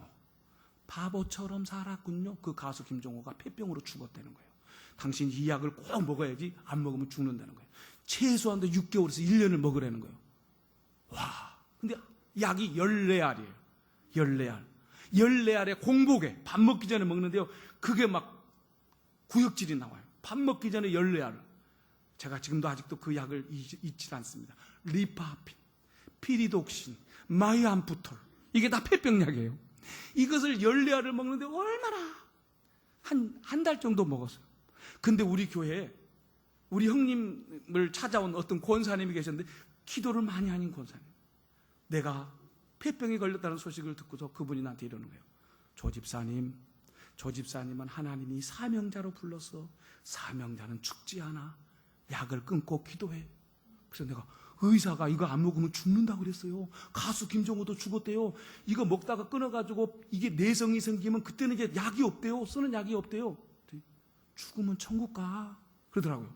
S2: 바보처럼 살았군요. 그 가수 김정호가 폐병으로 죽었다는 거예요. 당신 이 약을 꼭 먹어야지 안 먹으면 죽는다는 거예요. 최소한도 6개월에서 1년을 먹으라는 거예요. 와, 근데 약이 14알이에요. 14알. 14알에 공복에 밥 먹기 전에 먹는데요. 그게 막 구역질이 나와요. 밥 먹기 전에 14알. 제가 지금도 아직도 그 약을 잊지 않습니다. 리파핀, 피리독신, 마이암푸톨. 이게 다 폐병약이에요. 이것을 14알을 먹는데 얼마나 한 달 정도 먹었어요. 근데 우리 교회에 우리 형님을 찾아온 어떤 권사님이 계셨는데 기도를 많이 하는 권사님. 내가 폐병에 걸렸다는 소식을 듣고서 그분이 나한테 이러는 거예요. 조 집사님은 하나님이 사명자로 불렀어. 사명자는 죽지 않아. 약을 끊고 기도해. 그래서 내가 의사가 이거 안 먹으면 죽는다고 그랬어요. 가수 김정호도 죽었대요. 이거 먹다가 끊어가지고 이게 내성이 생기면 그때는 이제 약이 없대요. 쓰는 약이 없대요. 죽으면 천국 가. 그러더라고요.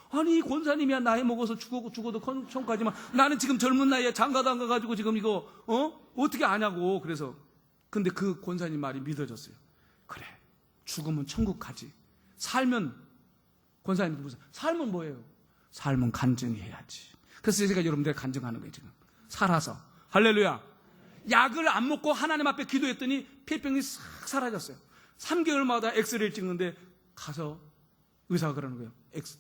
S2: 아니 권사님이야 나이 먹어서 죽어도 천국 가지만 나는 지금 젊은 나이에 장가도 안 가가지고 지금 이거 어떻게 아냐고. 그래서 근데 그 권사님 말이 믿어졌어요. 그래 죽으면 천국 가지. 살면 권사님도 무슨 살면 뭐예요? 삶은 간증해야지. 그래서 제가 여러분들 간증하는 거예요. 지금 살아서 할렐루야. 약을 안 먹고 하나님 앞에 기도했더니 폐병이 싹 사라졌어요. 3개월마다 엑스레이를 찍는데 가서 의사가 그러는 거예요.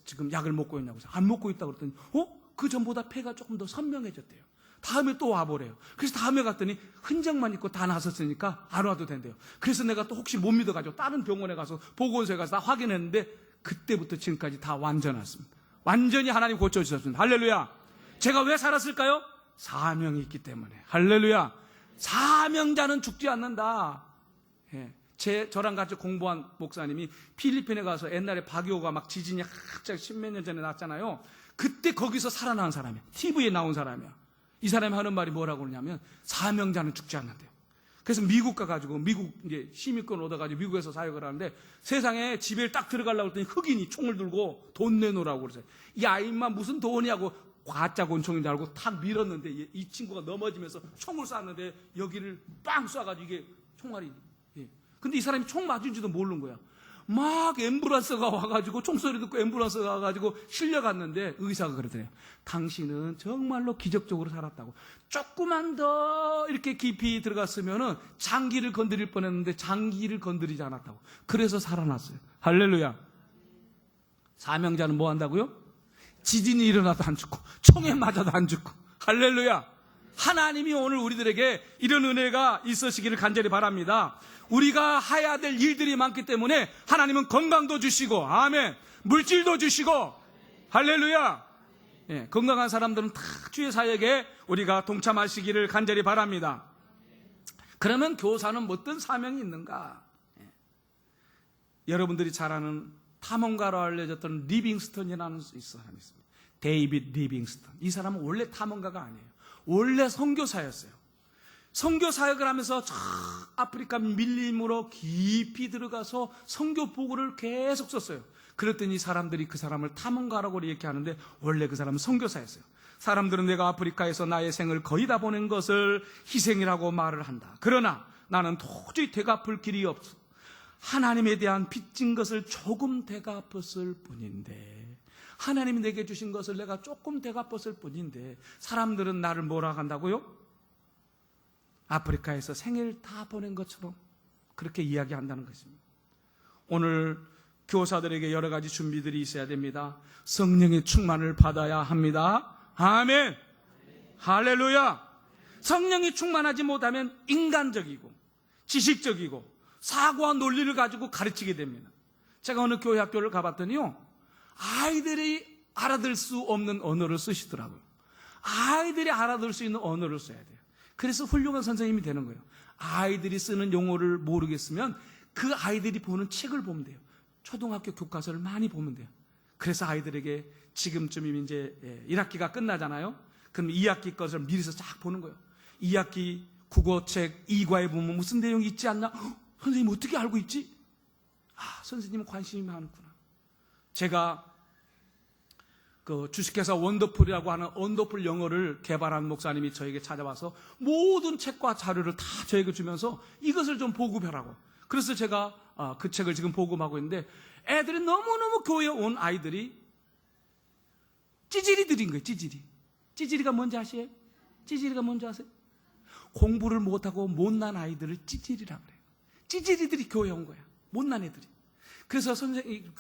S2: 지금 약을 먹고 있냐고. 안 먹고 있다고 그랬더니 그 전보다 폐가 조금 더 선명해졌대요. 다음에 또 와보래요. 그래서 다음에 갔더니 흔적만 있고 다 나섰으니까 안 와도 된대요. 그래서 내가 또 혹시 못 믿어가지고 다른 병원에 가서 보건소에 가서 다 확인했는데 그때부터 지금까지 다 완전했습니다. 완전히 하나님 고쳐주셨습니다. 할렐루야. 제가 왜 살았을까요? 사명이 있기 때문에. 할렐루야. 사명자는 죽지 않는다. 저랑 같이 공부한 목사님이 필리핀에 가서 옛날에 박이호가 막 지진이 갑자기 10몇 년 전에 났잖아요. 그때 거기서 살아난 사람이야. TV에 나온 사람이야. 이 사람이 하는 말이 뭐라고 그러냐면 사명자는 죽지 않는데요. 그래서 미국 가가지고 미국 이제 시민권 얻어가지고 미국에서 사역을 하는데 세상에 집에 딱 들어가려고 했더니 흑인이 총을 들고 돈 내놓으라고 그러세요. 야 임마 무슨 돈이냐고 가짜 권총인 줄 알고 탁 밀었는데 이 친구가 넘어지면서 총을 쐈는데 여기를 빵 쏴가지고 이게 총알이. 근데 이 사람이 총 맞은지도 모르는 거야. 막 앰뷸런스가 와가지고 총소리 듣고 앰뷸런스가 와가지고 실려갔는데 의사가 그러더래요. 당신은 정말로 기적적으로 살았다고. 조금만 더 이렇게 깊이 들어갔으면은 장기를 건드릴 뻔했는데 장기를 건드리지 않았다고. 그래서 살아났어요. 할렐루야. 사명자는 뭐 한다고요? 지진이 일어나도 안 죽고 총에 맞아도 안 죽고. 할렐루야. 하나님이 오늘 우리들에게 이런 은혜가 있으시기를 간절히 바랍니다. 우리가 해야 될 일들이 많기 때문에 하나님은 건강도 주시고 아멘 물질도 주시고 할렐루야. 건강한 사람들은 다 주의 사역에 우리가 동참하시기를 간절히 바랍니다. 그러면 교사는 어떤 사명이 있는가? 여러분들이 잘 아는 탐험가로 알려졌던 리빙스턴이라는 사람이 있습니다. 데이빗 리빙스턴. 이 사람은 원래 탐험가가 아니에요. 원래 선교사였어요. 선교 사역을 하면서 저 아프리카 밀림으로 깊이 들어가서 선교 보고를 계속 썼어요. 그랬더니 사람들이 그 사람을 탐험가라고 이렇게 하는데 원래 그 사람은 선교사였어요. 사람들은 내가 아프리카에서 나의 생을 거의 다 보낸 것을 희생이라고 말을 한다. 그러나 나는 도저히 되갚을 길이 없어. 하나님에 대한 빚진 것을 조금 되갚았을 뿐인데 하나님이 내게 주신 것을 내가 조금 되갚았을 뿐인데 사람들은 나를 뭐라 한다고요? 아프리카에서 생일 다 보낸 것처럼 그렇게 이야기한다는 것입니다. 오늘 교사들에게 여러 가지 준비들이 있어야 됩니다. 성령의 충만을 받아야 합니다. 아멘. 할렐루야. 성령이 충만하지 못하면 인간적이고 지식적이고 사고와 논리를 가지고 가르치게 됩니다. 제가 어느 교회 학교를 가봤더니요, 아이들이 알아들 수 없는 언어를 쓰시더라고요. 아이들이 알아들 수 있는 언어를 써야 돼요. 그래서 훌륭한 선생님이 되는 거예요. 아이들이 쓰는 용어를 모르겠으면 그 아이들이 보는 책을 보면 돼요. 초등학교 교과서를 많이 보면 돼요. 그래서 아이들에게 지금쯤이면 이제 1학기가 끝나잖아요. 그럼 2학기 것을 미리서 쫙 보는 거예요. 2학기 국어책 2과에 보면 무슨 내용이 있지 않나? 선생님 어떻게 알고 있지? 선생님은 관심이 많구나. 제가 그 주식회사 원더풀이라고 하는 원더풀 영어를 개발한 목사님이 저에게 찾아와서 모든 책과 자료를 다 저에게 주면서 이것을 좀 보급하라고. 그래서 제가 그 책을 지금 보급하고 있는데, 애들이 너무너무 교회에 온 아이들이 찌질이들인 거예요. 찌질이가 뭔지 아세요? 찌질이가 뭔지 아세요? 공부를 못하고 못난 아이들을 찌질이라고 그래요. 찌질이들이 교회에 온 거야. 못난 애들이. 그래서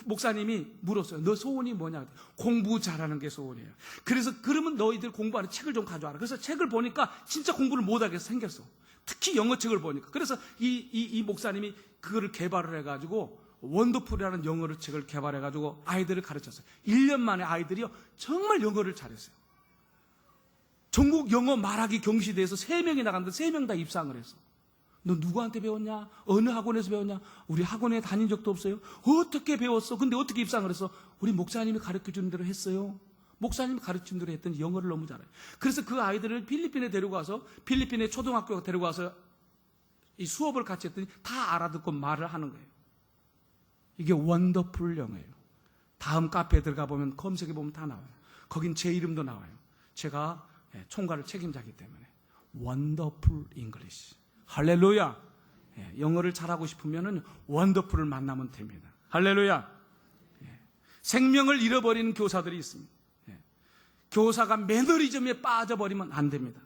S2: 목사님이 물었어요. 너 소원이 뭐냐? 공부 잘하는 게 소원이에요. 그래서 그러면 너희들 공부하는 책을 좀 가져와라. 그래서 책을 보니까 진짜 공부를 못하게 생겼어. 특히 영어책을 보니까. 그래서 이 목사님이 그거를 개발을 해가지고 원더풀이라는 영어를 책을 개발해가지고 아이들을 가르쳤어요. 1년 만에 아이들이요 정말 영어를 잘했어요. 전국 영어 말하기 경시대에서 3명이 나갔는데 3명 다 입상을 했어. 너 누구한테 배웠냐? 어느 학원에서 배웠냐? 우리 학원에 다닌 적도 없어요. 어떻게 배웠어? 근데 어떻게 입상을 했어? 우리 목사님이 가르쳐준 대로 했어요. 목사님이 가르친 대로 했더니 영어를 너무 잘해요. 그래서 그 아이들을 필리핀에 데리고 가서, 필리핀의 초등학교에 데리고 가서 이 수업을 같이 했더니 다 알아듣고 말을 하는 거예요. 이게 원더풀 영어예요. 다음 카페에 들어가 보면 검색해 보면 다 나와요. 거긴 제 이름도 나와요. 제가 총괄을 책임자기 때문에. 원더풀 잉글리시. 할렐루야. 영어를 잘하고 싶으면 원더풀을 만나면 됩니다. 할렐루야. 생명을 잃어버리는 교사들이 있습니다. 교사가 매너리즘에 빠져버리면 안 됩니다.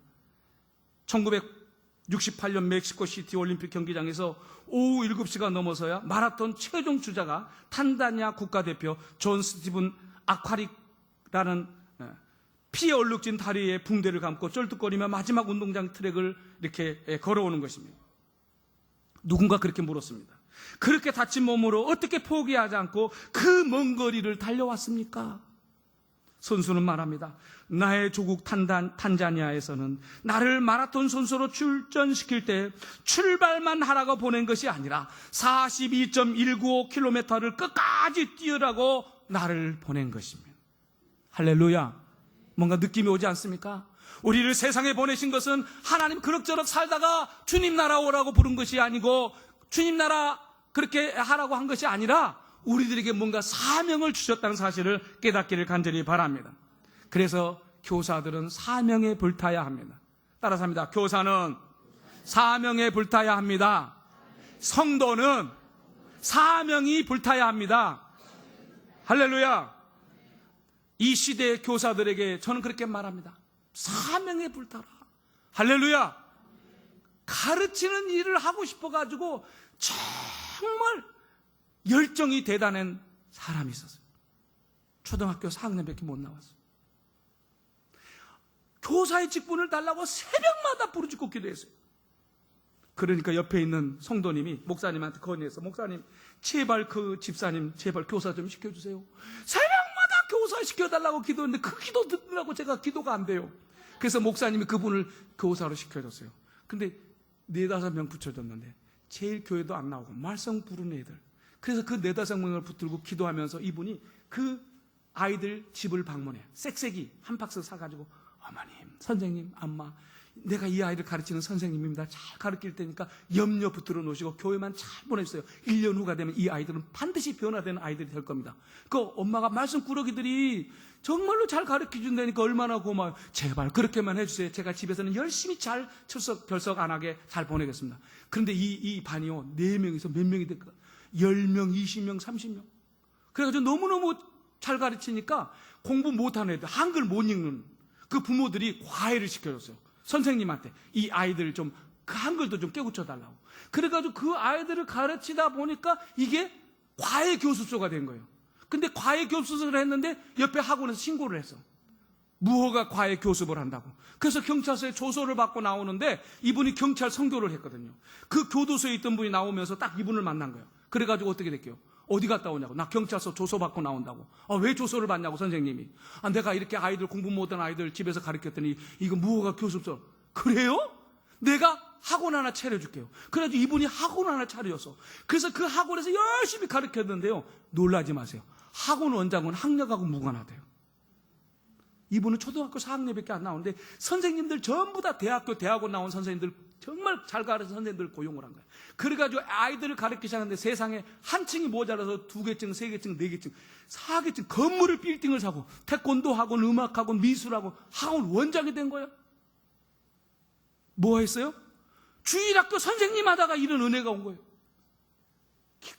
S2: 1968년 멕시코시티 올림픽 경기장에서 오후 7시가 넘어서야 마라톤 최종 주자가 탄자니아 국가대표 존 스티븐 아콰릭라는 피에 얼룩진 다리에 붕대를 감고 쩔뚝거리며 마지막 운동장 트랙을 이렇게 걸어오는 것입니다. 누군가 그렇게 물었습니다. 그렇게 다친 몸으로 어떻게 포기하지 않고 그 먼 거리를 달려왔습니까? 선수는 말합니다. 나의 조국 탄자니아에서는 나를 마라톤 선수로 출전시킬 때 출발만 하라고 보낸 것이 아니라 42.195km를 끝까지 뛰으라고 나를 보낸 것입니다. 할렐루야. 뭔가 느낌이 오지 않습니까? 우리를 세상에 보내신 것은 하나님 그럭저럭 살다가 주님 나라 오라고 부른 것이 아니고, 주님 나라 그렇게 하라고 한 것이 아니라 우리들에게 뭔가 사명을 주셨다는 사실을 깨닫기를 간절히 바랍니다. 그래서 교사들은 사명에 불타야 합니다. 따라서 합니다. 교사는 사명에 불타야 합니다. 성도는 사명이 불타야 합니다. 할렐루야. 이 시대의 교사들에게 저는 그렇게 말합니다. 사명에 불타라. 할렐루야. 가르치는 일을 하고 싶어가지고 정말 열정이 대단한 사람이 있었어요. 초등학교 4학년밖에 못 나왔어요. 교사의 직분을 달라고 새벽마다 부르짖고 기도했어요. 그러니까 옆에 있는 성도님이 목사님한테 건의해서, 목사님 제발 그 집사님 제발 교사 좀 시켜주세요. 새벽마다 교사 시켜달라고 기도했는데 그 기도 듣느라고 제가 기도가 안 돼요. 그래서 목사님이 그분을 교사로 시켜줬어요. 근데 4-5명 붙여줬는데 제일 교회도 안 나오고 말썽 부르는 애들. 그래서 그 4-5명을 붙들고 기도하면서 이분이 그 아이들 집을 방문해요. 쌕쌕이 한 박스 사가지고, 어머님, 선생님, 엄마, 내가 이 아이를 가르치는 선생님입니다. 잘 가르칠 테니까 염려 붙들어 놓으시고 교회만 잘 보내주세요. 1년 후가 되면 이 아이들은 반드시 변화되는 아이들이 될 겁니다. 그 엄마가 말씀 꾸러기들이 정말로 잘 가르쳐준다니까 얼마나 고마워요. 제발 그렇게만 해주세요. 제가 집에서는 열심히 잘 결석 안 하게 잘 보내겠습니다. 그런데 이 반이요, 4명에서 몇 명이 될까? 10명, 20명, 30명. 그래가지고 너무너무 잘 가르치니까 공부 못하는 애들, 한글 못 읽는 그 부모들이 과외를 시켜줬어요. 선생님한테 이 아이들 좀 그 한글도 좀 깨우쳐 달라고. 그래가지고 그 아이들을 가르치다 보니까 이게 과외 교습소가 된 거예요. 근데 과외 교습을 했는데 옆에 학원에서 신고를 했어. 무허가 과외 교습을 한다고. 그래서 경찰서에 조서를 받고 나오는데 이분이 경찰 선교를 했거든요. 그 교도소에 있던 분이 나오면서 딱 이분을 만난 거예요. 그래가지고 어떻게 됐게요? 어디 갔다 오냐고. 나 경찰서 조서 받고 나온다고. 왜 조서를 받냐고 선생님이. 내가 이렇게 아이들 공부 못한 아이들 집에서 가르쳤더니 이거 무허가 교습소. 그래요? 내가 학원 하나 차려줄게요. 그래가지고 이분이 학원 하나 차려줬어. 그래서 그 학원에서 열심히 가르쳤는데요. 놀라지 마세요. 학원 원장은 학력하고 무관하대요. 이분은 초등학교 4학년밖에 안 나오는데 선생님들 전부 다 대학원 나온 선생님들, 정말 잘 가르치는 선생님들 고용을 한 거예요. 그래가지고 아이들을 가르치기 하는데 세상에 한 층이 모자라서 2개층, 3개층, 4개층, 4개층 건물을 빌딩을 사고 태권도 학원, 음악 학원, 미술 학원, 학원 원장이 된 거예요. 뭐 했어요? 주일학교 선생님 하다가 이런 은혜가 온 거예요.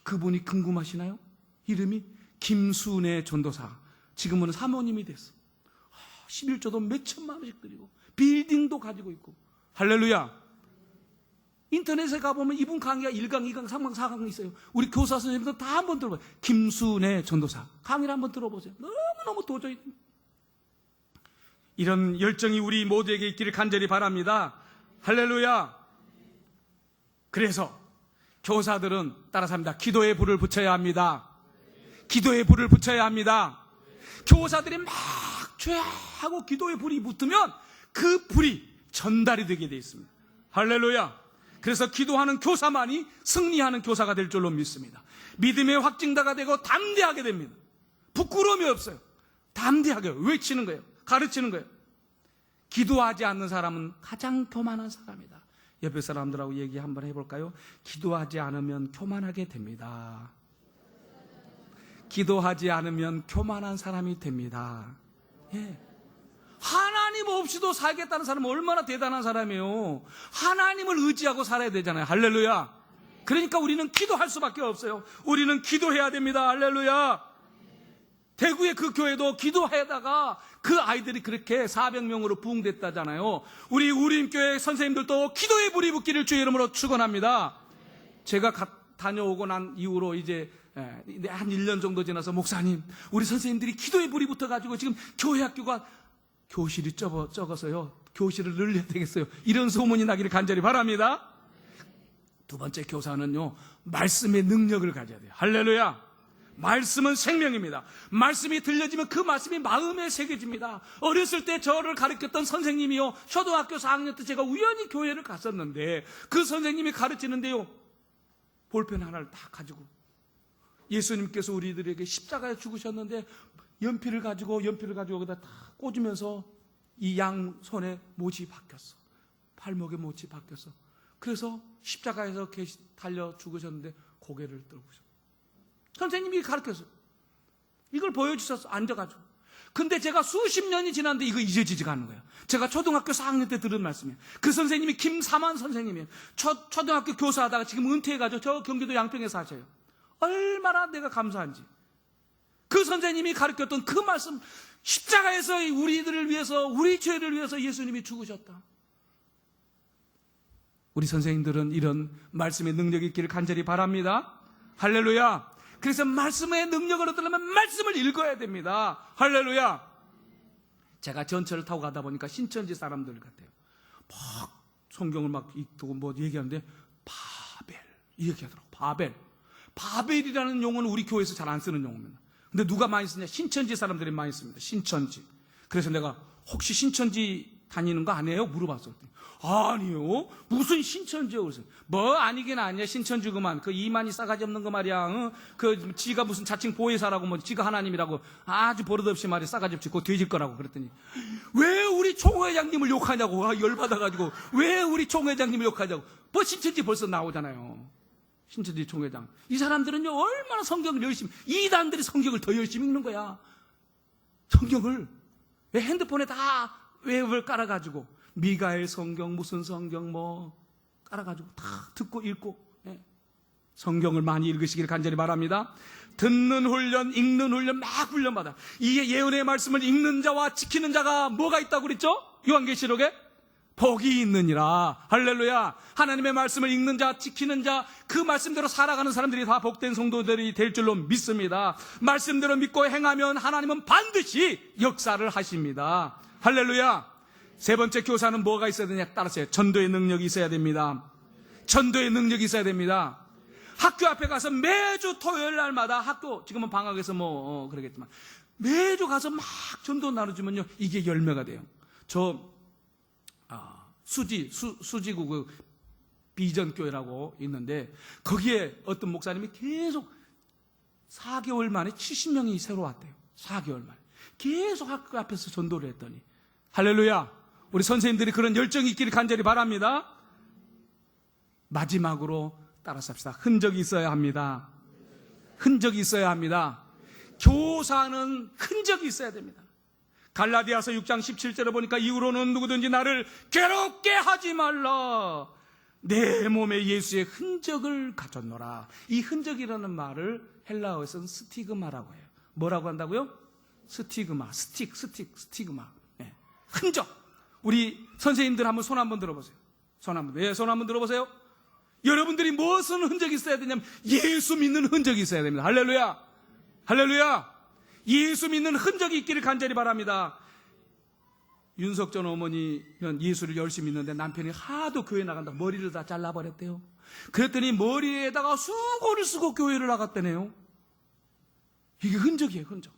S2: 그분이 궁금하시나요? 이름이 김순애 전도사. 지금은 사모님이 됐어. 11조도 몇 천만 원씩 드리고 빌딩도 가지고 있고. 할렐루야. 인터넷에 가보면 이분 강의가 1강, 2강, 3강, 4강 있어요. 우리 교사 선생님들 다 한번 들어봐요. 김순애 전도사 강의를 한번 들어보세요. 너무너무 도저히. 이런 열정이 우리 모두에게 있기를 간절히 바랍니다. 할렐루야. 그래서 교사들은 따라서 합니다. 기도의 불을 붙여야 합니다. 기도의 불을 붙여야 합니다. 교사들이 막 죄하고 기도의 불이 붙으면 그 불이 전달이 되게 되어 있습니다. 할렐루야. 그래서 기도하는 교사만이 승리하는 교사가 될 줄로 믿습니다. 믿음의 확증자가 되고 담대하게 됩니다. 부끄러움이 없어요. 담대하게 외치는 거예요. 가르치는 거예요. 기도하지 않는 사람은 가장 교만한 사람이다. 옆에 사람들하고 얘기 한번 해볼까요? 기도하지 않으면 교만하게 됩니다. 기도하지 않으면 교만한 사람이 됩니다. 예. 하나님 없이도 살겠다는 사람은 얼마나 대단한 사람이에요. 하나님을 의지하고 살아야 되잖아요. 할렐루야. 그러니까 우리는 기도할 수밖에 없어요. 우리는 기도해야 됩니다. 할렐루야. 대구의 그 교회도 기도하다가 그 아이들이 그렇게 400명으로 부흥됐다잖아요. 우리 우림교회 선생님들도 기도의 불이 붙기를 주의 이름으로 축원합니다. 제가 다녀오고 난 이후로 이제 한 1년 정도 지나서 목사님, 우리 선생님들이 기도의 불이 붙어가지고 지금 교회 학교가 교실이 적어서요. 교실을 늘려야 되겠어요. 이런 소문이 나기를 간절히 바랍니다. 두 번째 교사는요, 말씀의 능력을 가져야 돼요. 할렐루야. 말씀은 생명입니다. 말씀이 들려지면 그 말씀이 마음에 새겨집니다. 어렸을 때 저를 가르쳤던 선생님이요, 초등학교 4학년 때 제가 우연히 교회를 갔었는데 그 선생님이 가르치는데요, 볼펜 하나를 딱 가지고 예수님께서 우리들에게 십자가에 죽으셨는데 연필을 가지고 여기다 딱 꽂으면서 이 양 손에 못이 박혔어. 발목에 못이 박혔어. 그래서 십자가에서 달려 죽으셨는데 고개를 들고서 선생님이 가르쳤어요. 이걸 보여주셔서 앉아가지고. 근데 제가 수십 년이 지났는데 이거 잊어지지가 않는 거예요. 제가 초등학교 4학년 때 들은 말씀이에요. 그 선생님이 김사만 선생님이에요. 초등학교 교사하다가 지금 은퇴해가지고 저 경기도 양평에 사셔요. 얼마나 내가 감사한지. 그 선생님이 가르쳤던 그 말씀, 십자가에서 우리들을 위해서, 우리 죄를 위해서 예수님이 죽으셨다. 우리 선생님들은 이런 말씀의 능력이 있기를 간절히 바랍니다. 할렐루야. 그래서 말씀의 능력을 얻으려면 말씀을 읽어야 됩니다. 할렐루야. 제가 전철을 타고 가다 보니까 신천지 사람들 같아요. 막 성경을 막 읽고 뭐 얘기하는데 바벨 이 얘기하더라고. 바벨이라는 용어는 우리 교회에서 잘 안 쓰는 용어입니다. 근데 누가 많이 쓰냐? 신천지 사람들이 많이 씁니다. 신천지. 그래서 내가 혹시 신천지 다니는 거 아니에요? 물어봤어요. 아니요. 무슨 신천지요? 그래서 뭐 아니긴 아니야. 신천지 그만. 그 이만희 싸가지 없는 거 말이야. 응? 그 지가 무슨 자칭 보혜사라고 뭐 지가 하나님이라고 아주 버릇없이 말이야. 싸가지 없이 그거 돼질 거라고 그랬더니 왜 우리 총회장님을 욕하냐고. 열받아가지고 왜 우리 총회장님을 욕하냐고. 뭐 신천지 벌써 나오잖아요. 신천지 총회장. 이 사람들은요 얼마나 성경을 열심히, 이단들이 성경을 더 열심히 읽는 거야. 성경을 왜 핸드폰에 다 웹을 깔아가지고 미가엘 성경 무슨 성경 뭐 깔아가지고 다 듣고 읽고. 예. 성경을 많이 읽으시길 간절히 바랍니다. 듣는 훈련, 읽는 훈련 막 훈련받아. 이게 예언의 말씀을 읽는 자와 지키는 자가 뭐가 있다고 그랬죠? 요한계시록에 복이 있느니라. 할렐루야. 하나님의 말씀을 읽는 자, 지키는 자, 그 말씀대로 살아가는 사람들이 다 복된 성도들이 될 줄로 믿습니다. 말씀대로 믿고 행하면 하나님은 반드시 역사를 하십니다. 할렐루야. 세 번째 교사는 뭐가 있어야 되냐 따라서요. 전도의 능력이 있어야 됩니다. 전도의 능력이 있어야 됩니다. 학교 앞에 가서 매주 토요일 날마다 학교, 지금은 방학에서 그러겠지만 매주 가서 막 전도 나눠주면요, 이게 열매가 돼요. 수지구 그 비전교회라고 있는데, 거기에 어떤 목사님이 계속 4개월 만에 70명이 새로 왔대요. 4개월 만에. 계속 학교 앞에서 전도를 했더니. 할렐루야. 우리 선생님들이 그런 열정이 있기를 간절히 바랍니다. 마지막으로 따라서 합시다. 흔적이 있어야 합니다. 흔적이 있어야 합니다. 교사는 흔적이 있어야 됩니다. 갈라디아서 6장 17절에 보니까 이후로는 누구든지 나를 괴롭게 하지 말라. 내 몸에 예수의 흔적을 가졌노라. 이 흔적이라는 말을 헬라어에서는 스티그마라고 해요. 뭐라고 한다고요? 스티그마. 스티그마. 네. 흔적. 우리 선생님들 한번 손 한번 들어보세요. 손 한번 들어보세요. 여러분들이 무엇은 흔적이 있어야 되냐면 예수 믿는 흔적이 있어야 됩니다. 할렐루야. 할렐루야. 예수 믿는 흔적이 있기를 간절히 바랍니다. 윤석전 어머니는 예수를 열심히 믿는데 남편이 하도 교회 나간다고 머리를 다 잘라버렸대요. 그랬더니 머리에다가 수고를 쓰고 교회를 나갔다네요. 이게 흔적이에요, 흔적.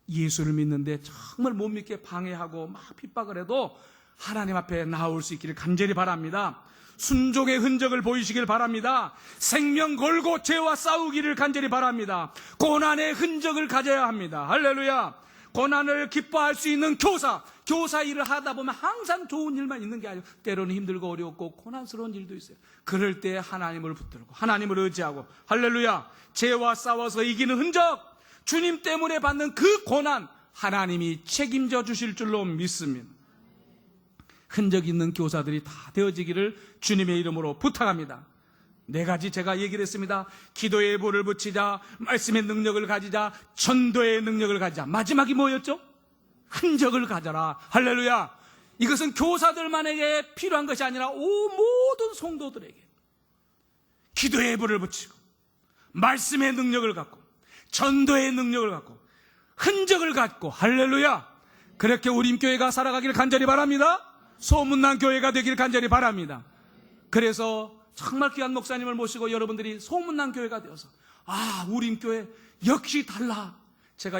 S2: 예수를 믿는데 정말 못 믿게 방해하고 막 핍박을 해도 하나님 앞에 나올 수 있기를 간절히 바랍니다. 순종의 흔적을 보이시길 바랍니다. 생명 걸고 죄와 싸우기를 간절히 바랍니다. 고난의 흔적을 가져야 합니다. 할렐루야. 고난을 기뻐할 수 있는 교사 일을 하다 보면 항상 좋은 일만 있는 게 아니고 때로는 힘들고 어렵고 고난스러운 일도 있어요. 그럴 때 하나님을 붙들고 하나님을 의지하고, 할렐루야, 죄와 싸워서 이기는 흔적, 주님 때문에 받는 그 고난 하나님이 책임져 주실 줄로 믿습니다. 흔적 있는 교사들이 다 되어지기를 주님의 이름으로 부탁합니다. 네 가지 제가 얘기를 했습니다. 기도의 불을 붙이자, 말씀의 능력을 가지자, 전도의 능력을 가지자. 마지막이 뭐였죠? 흔적을 가져라. 할렐루야. 이것은 교사들만에게 필요한 것이 아니라 모든 성도들에게 기도의 불을 붙이고, 말씀의 능력을 갖고, 전도의 능력을 갖고, 흔적을 갖고, 할렐루야, 그렇게 우리 교회가 살아가기를 간절히 바랍니다. 소문난 교회가 되기를 간절히 바랍니다. 그래서 정말 귀한 목사님을 모시고 여러분들이 소문난 교회가 되어서, 우리 교회 역시 달라. 제가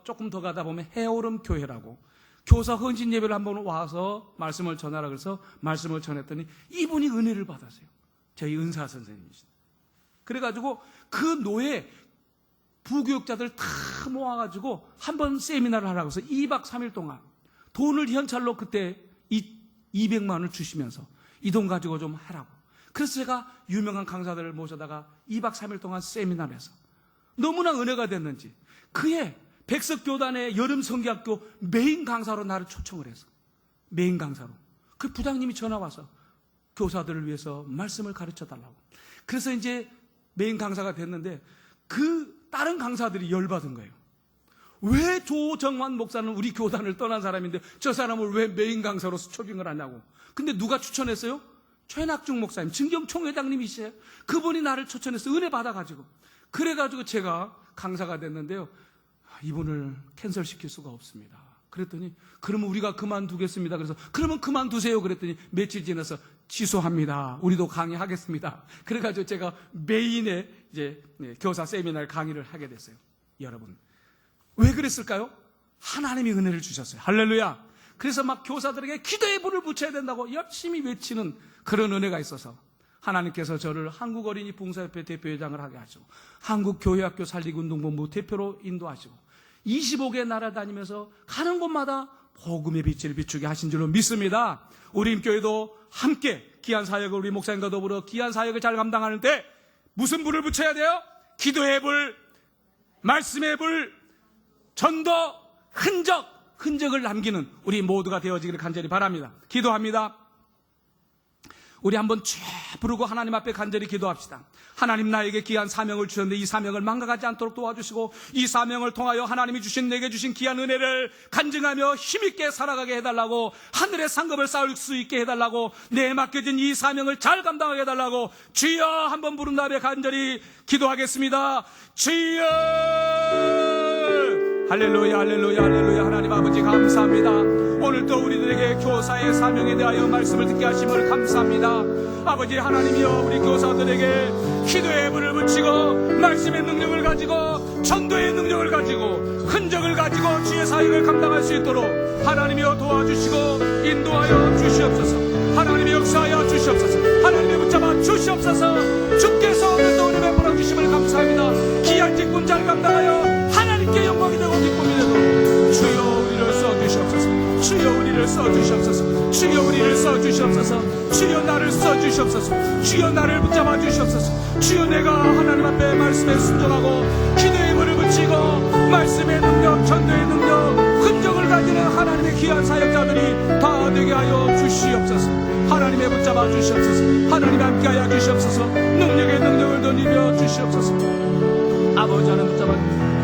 S2: 조금 더 가다 보면 해오름 교회라고 교사 헌신 예배를 한번 와서 말씀을 전하라 그래서 말씀을 전했더니 이분이 은혜를 받았어요. 저희 은사 선생님이시다. 그래가지고 그 노예 부교육자들 다 모아가지고 한번 세미나를 하라고 해서 2박 3일 동안 돈을 현찰로 그때 200만 원을 주시면서 이 돈 가지고 좀 하라고. 그래서 제가 유명한 강사들을 모셔다가 2박 3일 동안 세미나를 해서 너무나 은혜가 됐는지 그의 백석교단의 여름 성기학교 메인 강사로 나를 초청을 해서, 메인 강사로 그 부장님이 전화 와서 교사들을 위해서 말씀을 가르쳐 달라고. 그래서 이제 메인 강사가 됐는데 그 다른 강사들이 열받은 거예요. 왜 조정환 목사는 우리 교단을 떠난 사람인데 저 사람을 왜 메인 강사로서 초빙을 하냐고. 근데 누가 추천했어요? 최낙중 목사님, 증경총회장님이시에요. 그분이 나를 추천해서 은혜 받아가지고, 그래가지고 제가 강사가 됐는데요, 이분을 캔슬시킬 수가 없습니다. 그랬더니 그러면 우리가 그만두겠습니다. 그래서 그러면 그만두세요. 그랬더니 며칠 지나서 취소합니다. 우리도 강의하겠습니다. 그래가지고 제가 메인에 이제 교사 세미나를 강의를 하게 됐어요. 여러분, 왜 그랬을까요? 하나님이 은혜를 주셨어요. 할렐루야. 그래서 막 교사들에게 기도의 불을 붙여야 된다고 열심히 외치는 그런 은혜가 있어서 하나님께서 저를 한국 어린이 봉사협회 대표회장을 하게 하시고 한국교회학교 살리기운동본부 대표로 인도하시고 25개 나라 다니면서 가는 곳마다 복음의 빛을 비추게 하신 줄로 믿습니다. 우리 교회도 함께 귀한 사역을, 우리 목사님과 더불어 귀한 사역을 잘 감당하는데 무슨 불을 붙여야 돼요? 기도의 불, 말씀의 불, 전도, 흔적을 남기는 우리 모두가 되어지기를 간절히 바랍니다. 기도합니다. 우리 한번 쫙 부르고 하나님 앞에 간절히 기도합시다. 하나님, 나에게 귀한 사명을 주셨는데 이 사명을 망가가지 않도록 도와주시고 이 사명을 통하여 하나님이 주신 내게 주신 귀한 은혜를 간증하며 힘있게 살아가게 해달라고, 하늘의 상급을 쌓을 수 있게 해달라고, 내게 맡겨진 이 사명을 잘 감당하게 해달라고 주여 한번 부른 다음에 간절히 기도하겠습니다. 주여! 할렐루야, 할렐루야, 할렐루야. 하나님 아버지 감사합니다. 오늘도 우리들에게 교사의 사명에 대하여 말씀을 듣게 하심을 감사합니다. 아버지 하나님이여, 우리 교사들에게 기도의 불을 붙이고 말씀의 능력을 가지고 전도의 능력을 가지고 흔적을 가지고 주의 사역을 감당할 수 있도록 하나님이여 도와주시고 인도하여 주시옵소서. 하나님의 역사하여 주시옵소서. 하나님의 붙잡아 주시옵소서. 주께서 오늘도 은혜 베풀어 주심을 감사합니다. 귀한 직분 잘 감당하여 하나님께 영광이 되고 기쁨이 되도록 주여 우리를 써주시옵소서. 주여 우리를 써주시옵소서. 주여 우리를 써주시옵소서. 주여 나를 써주시옵소서. 주여 나를 붙잡아 주시옵소서. 주여 내가 하나님 앞에 말씀에 순종하고 기도의 물을 붙이고 말씀의 능력, 전도의 능력, 흔적을 가지는 하나님의 귀한 사역자들이 다 되게 하여 주시옵소서. 하나님의 붙잡아 주시옵소서. 하나님 함께 하여 주시옵소서. 능력의 능력을 더 입혀 주시옵소서. 아버지 하나님 붙잡아